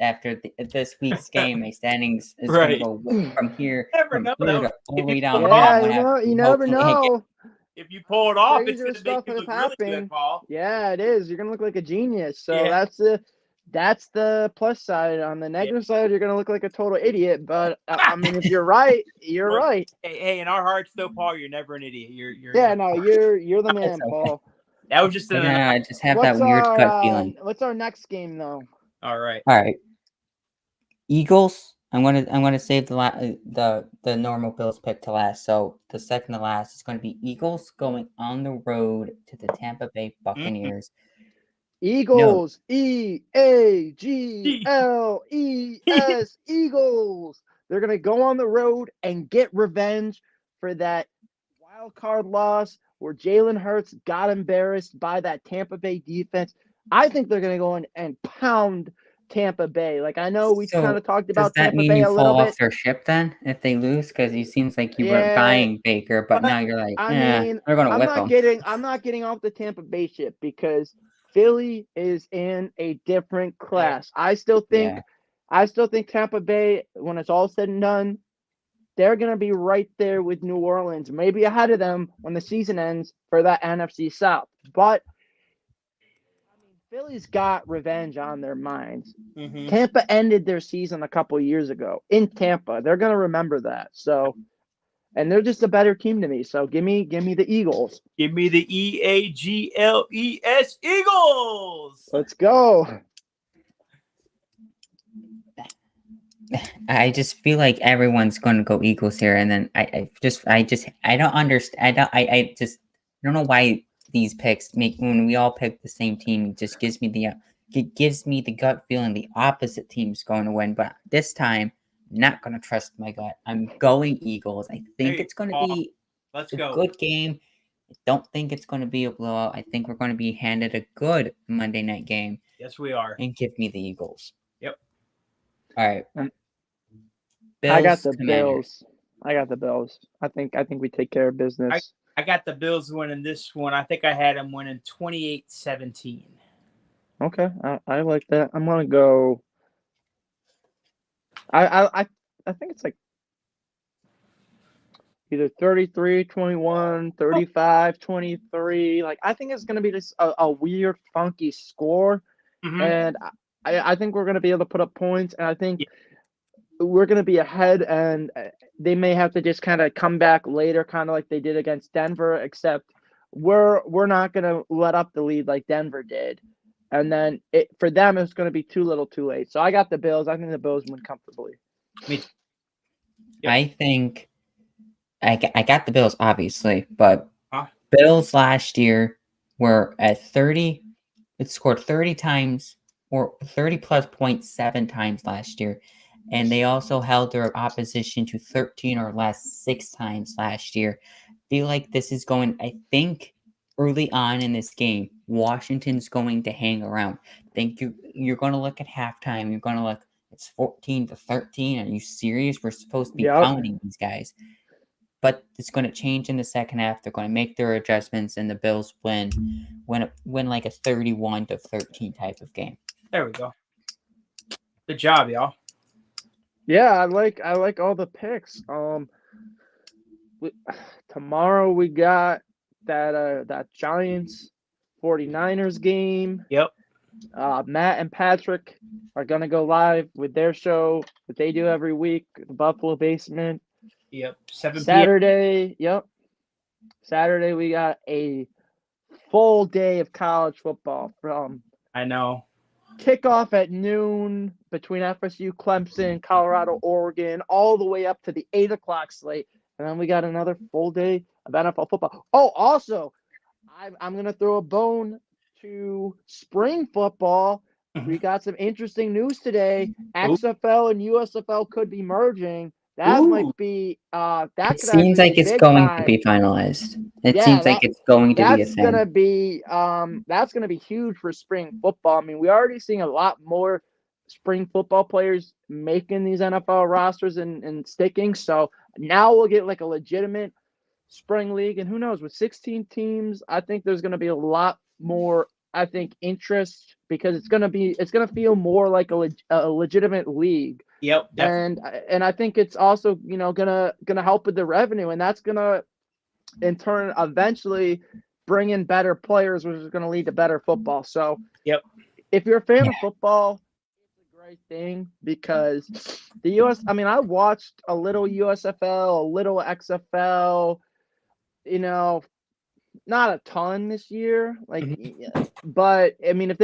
week's game. My standings is going to go from here from here to all the way down. Yeah, you never know. If you pull it off, it's going to make you look really good, Paul. Yeah, it is. You're going to look like a genius. So that's the plus side. On the negative side, you're going to look like a total idiot. But I mean, if you're right, you're right. Hey, in our hearts, though, Paul, you're never an idiot. You're the man, Paul. That was just I just have that weird gut feeling. What's our next game though? All right. Eagles. I'm gonna save the normal Bills pick to last. So the second to last is going to be Eagles going on the road to the Tampa Bay Buccaneers. Eagles. EAGLES. Eagles. They're gonna go on the road and get revenge for that wild card loss where Jalen Hurts got embarrassed by that Tampa Bay defense. I think they're going to go in and pound Tampa Bay. Like, I know we kind of talked about Tampa Bay a little bit. Does that mean you fall off their ship then if they lose? Because it seems like you were buying Baker, but now you're like, they're going to whip them. I'm not getting off the Tampa Bay ship because Philly is in a different class. I still think Tampa Bay, when it's all said and done, they're going to be right there with New Orleans, maybe ahead of them when the season ends for that NFC South. But I mean, Philly's got revenge on their minds. Mm-hmm. Tampa ended their season a couple years ago in Tampa. They're going to remember that. So, and they're just a better team to me. So give me the Eagles. Give me the EAGLES Eagles. Let's go. I just feel like everyone's going to go Eagles here, and then I don't understand. I don't know why these picks make when we all pick the same team. It just gives me gives me the gut feeling the opposite team's going to win. But this time, not going to trust my gut. I'm going Eagles. I think Hey, it's going to Paul, be let's a go. good game. I don't think it's going to be a blowout. I think we're going to be handed a good Monday night game. Yes, we are. And give me the Eagles. Yep. All right. I got Bills, the Commanders. Bills. I got the Bills. I think we take care of business. I got the Bills winning this one. I think I had them winning 28-17. Okay, I like that. I'm gonna go. I think it's like either 33-21, 35-23. Like I think it's gonna be just a weird, funky score, and I think we're gonna be able to put up points, and I think we're gonna be ahead, and they may have to just kind of come back later, kind of like they did against Denver, except we're not gonna let up the lead like Denver did. And then for them, it's going to be too little, too late. So I got the Bills. I think the Bills win comfortably. Me too. Yep. I think I got the Bills, obviously, but Huh? Bills last year were at 30. It scored 30 times or 30 plus 0.7 times last year. And they also held their opposition to 13 or less 6 times last year. I feel like this is going, I think early on in this game, Washington's going to hang around. I think you're going to look at halftime. You're going to look, it's 14-13. Are you serious? We're supposed to be pounding these guys. But it's going to change in the second half. They're going to make their adjustments, and the Bills win like a 31-13 type of game. There we go. Good job, y'all. Yeah, I like all the picks. Tomorrow we got that Giants 49ers game. Yep. Matt and Patrick are gonna go live with their show that they do every week, the Buffalo Basement. Yep. 7 p.m. Saturday. Yep. Saturday we got a full day of college football from I know. kickoff at noon between FSU, Clemson, Colorado, Oregon, all the way up to the 8 o'clock slate. And then we got another full day of NFL football. Oh, also, I'm going to throw a bone to spring football. We got some interesting news today. XFL and USFL could be merging. That might be it seems like it's going to be finalized. It seems like it's going to be a thing. That's gonna be huge for spring football. I mean, we already seeing a lot more spring football players making these NFL rosters and sticking. So now we'll get like a legitimate spring league, and who knows, with 16 teams, I think there's gonna be a lot more, I think, interest, because it's gonna feel more like a legitimate league. Yep, definitely. And I think it's also, gonna help with the revenue, and that's gonna in turn eventually bring in better players, which is gonna lead to better football. So yep, if you're a fan of football, it's a great thing, because the I watched a little USFL, a little XFL, not a ton this year, but I mean, if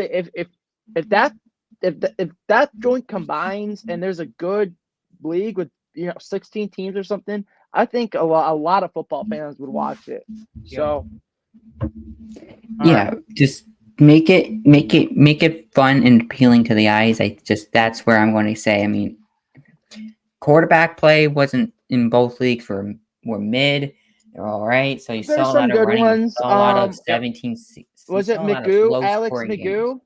that joint combines and there's a good league with 16 teams or something, I think a lot of football fans would watch it. So just make it fun and appealing to the eyes. That's where I'm going to say. I mean, quarterback play wasn't in both leagues were mid. They're all right. So you saw a lot of running. You saw a lot of 17. Was it McGoo? Alex McGoo?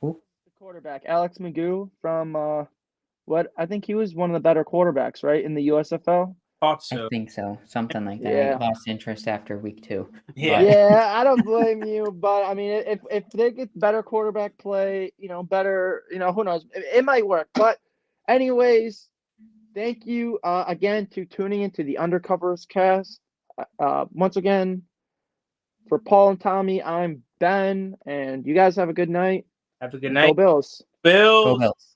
Who? The quarterback, Alex McGoo from what? I think he was one of the better quarterbacks, right, in the USFL. Thought so. I think so. Something like that. Yeah. I lost interest after week 2. Yeah, I don't blame you, but I mean, if they get better quarterback play, better, who knows? It might work. But anyways, thank you again to tuning into the Undercovers cast. Once again, for Paul and Tommy, I'm Ben, and you guys have a good night. Have a good night. Go Bills. Go Bills.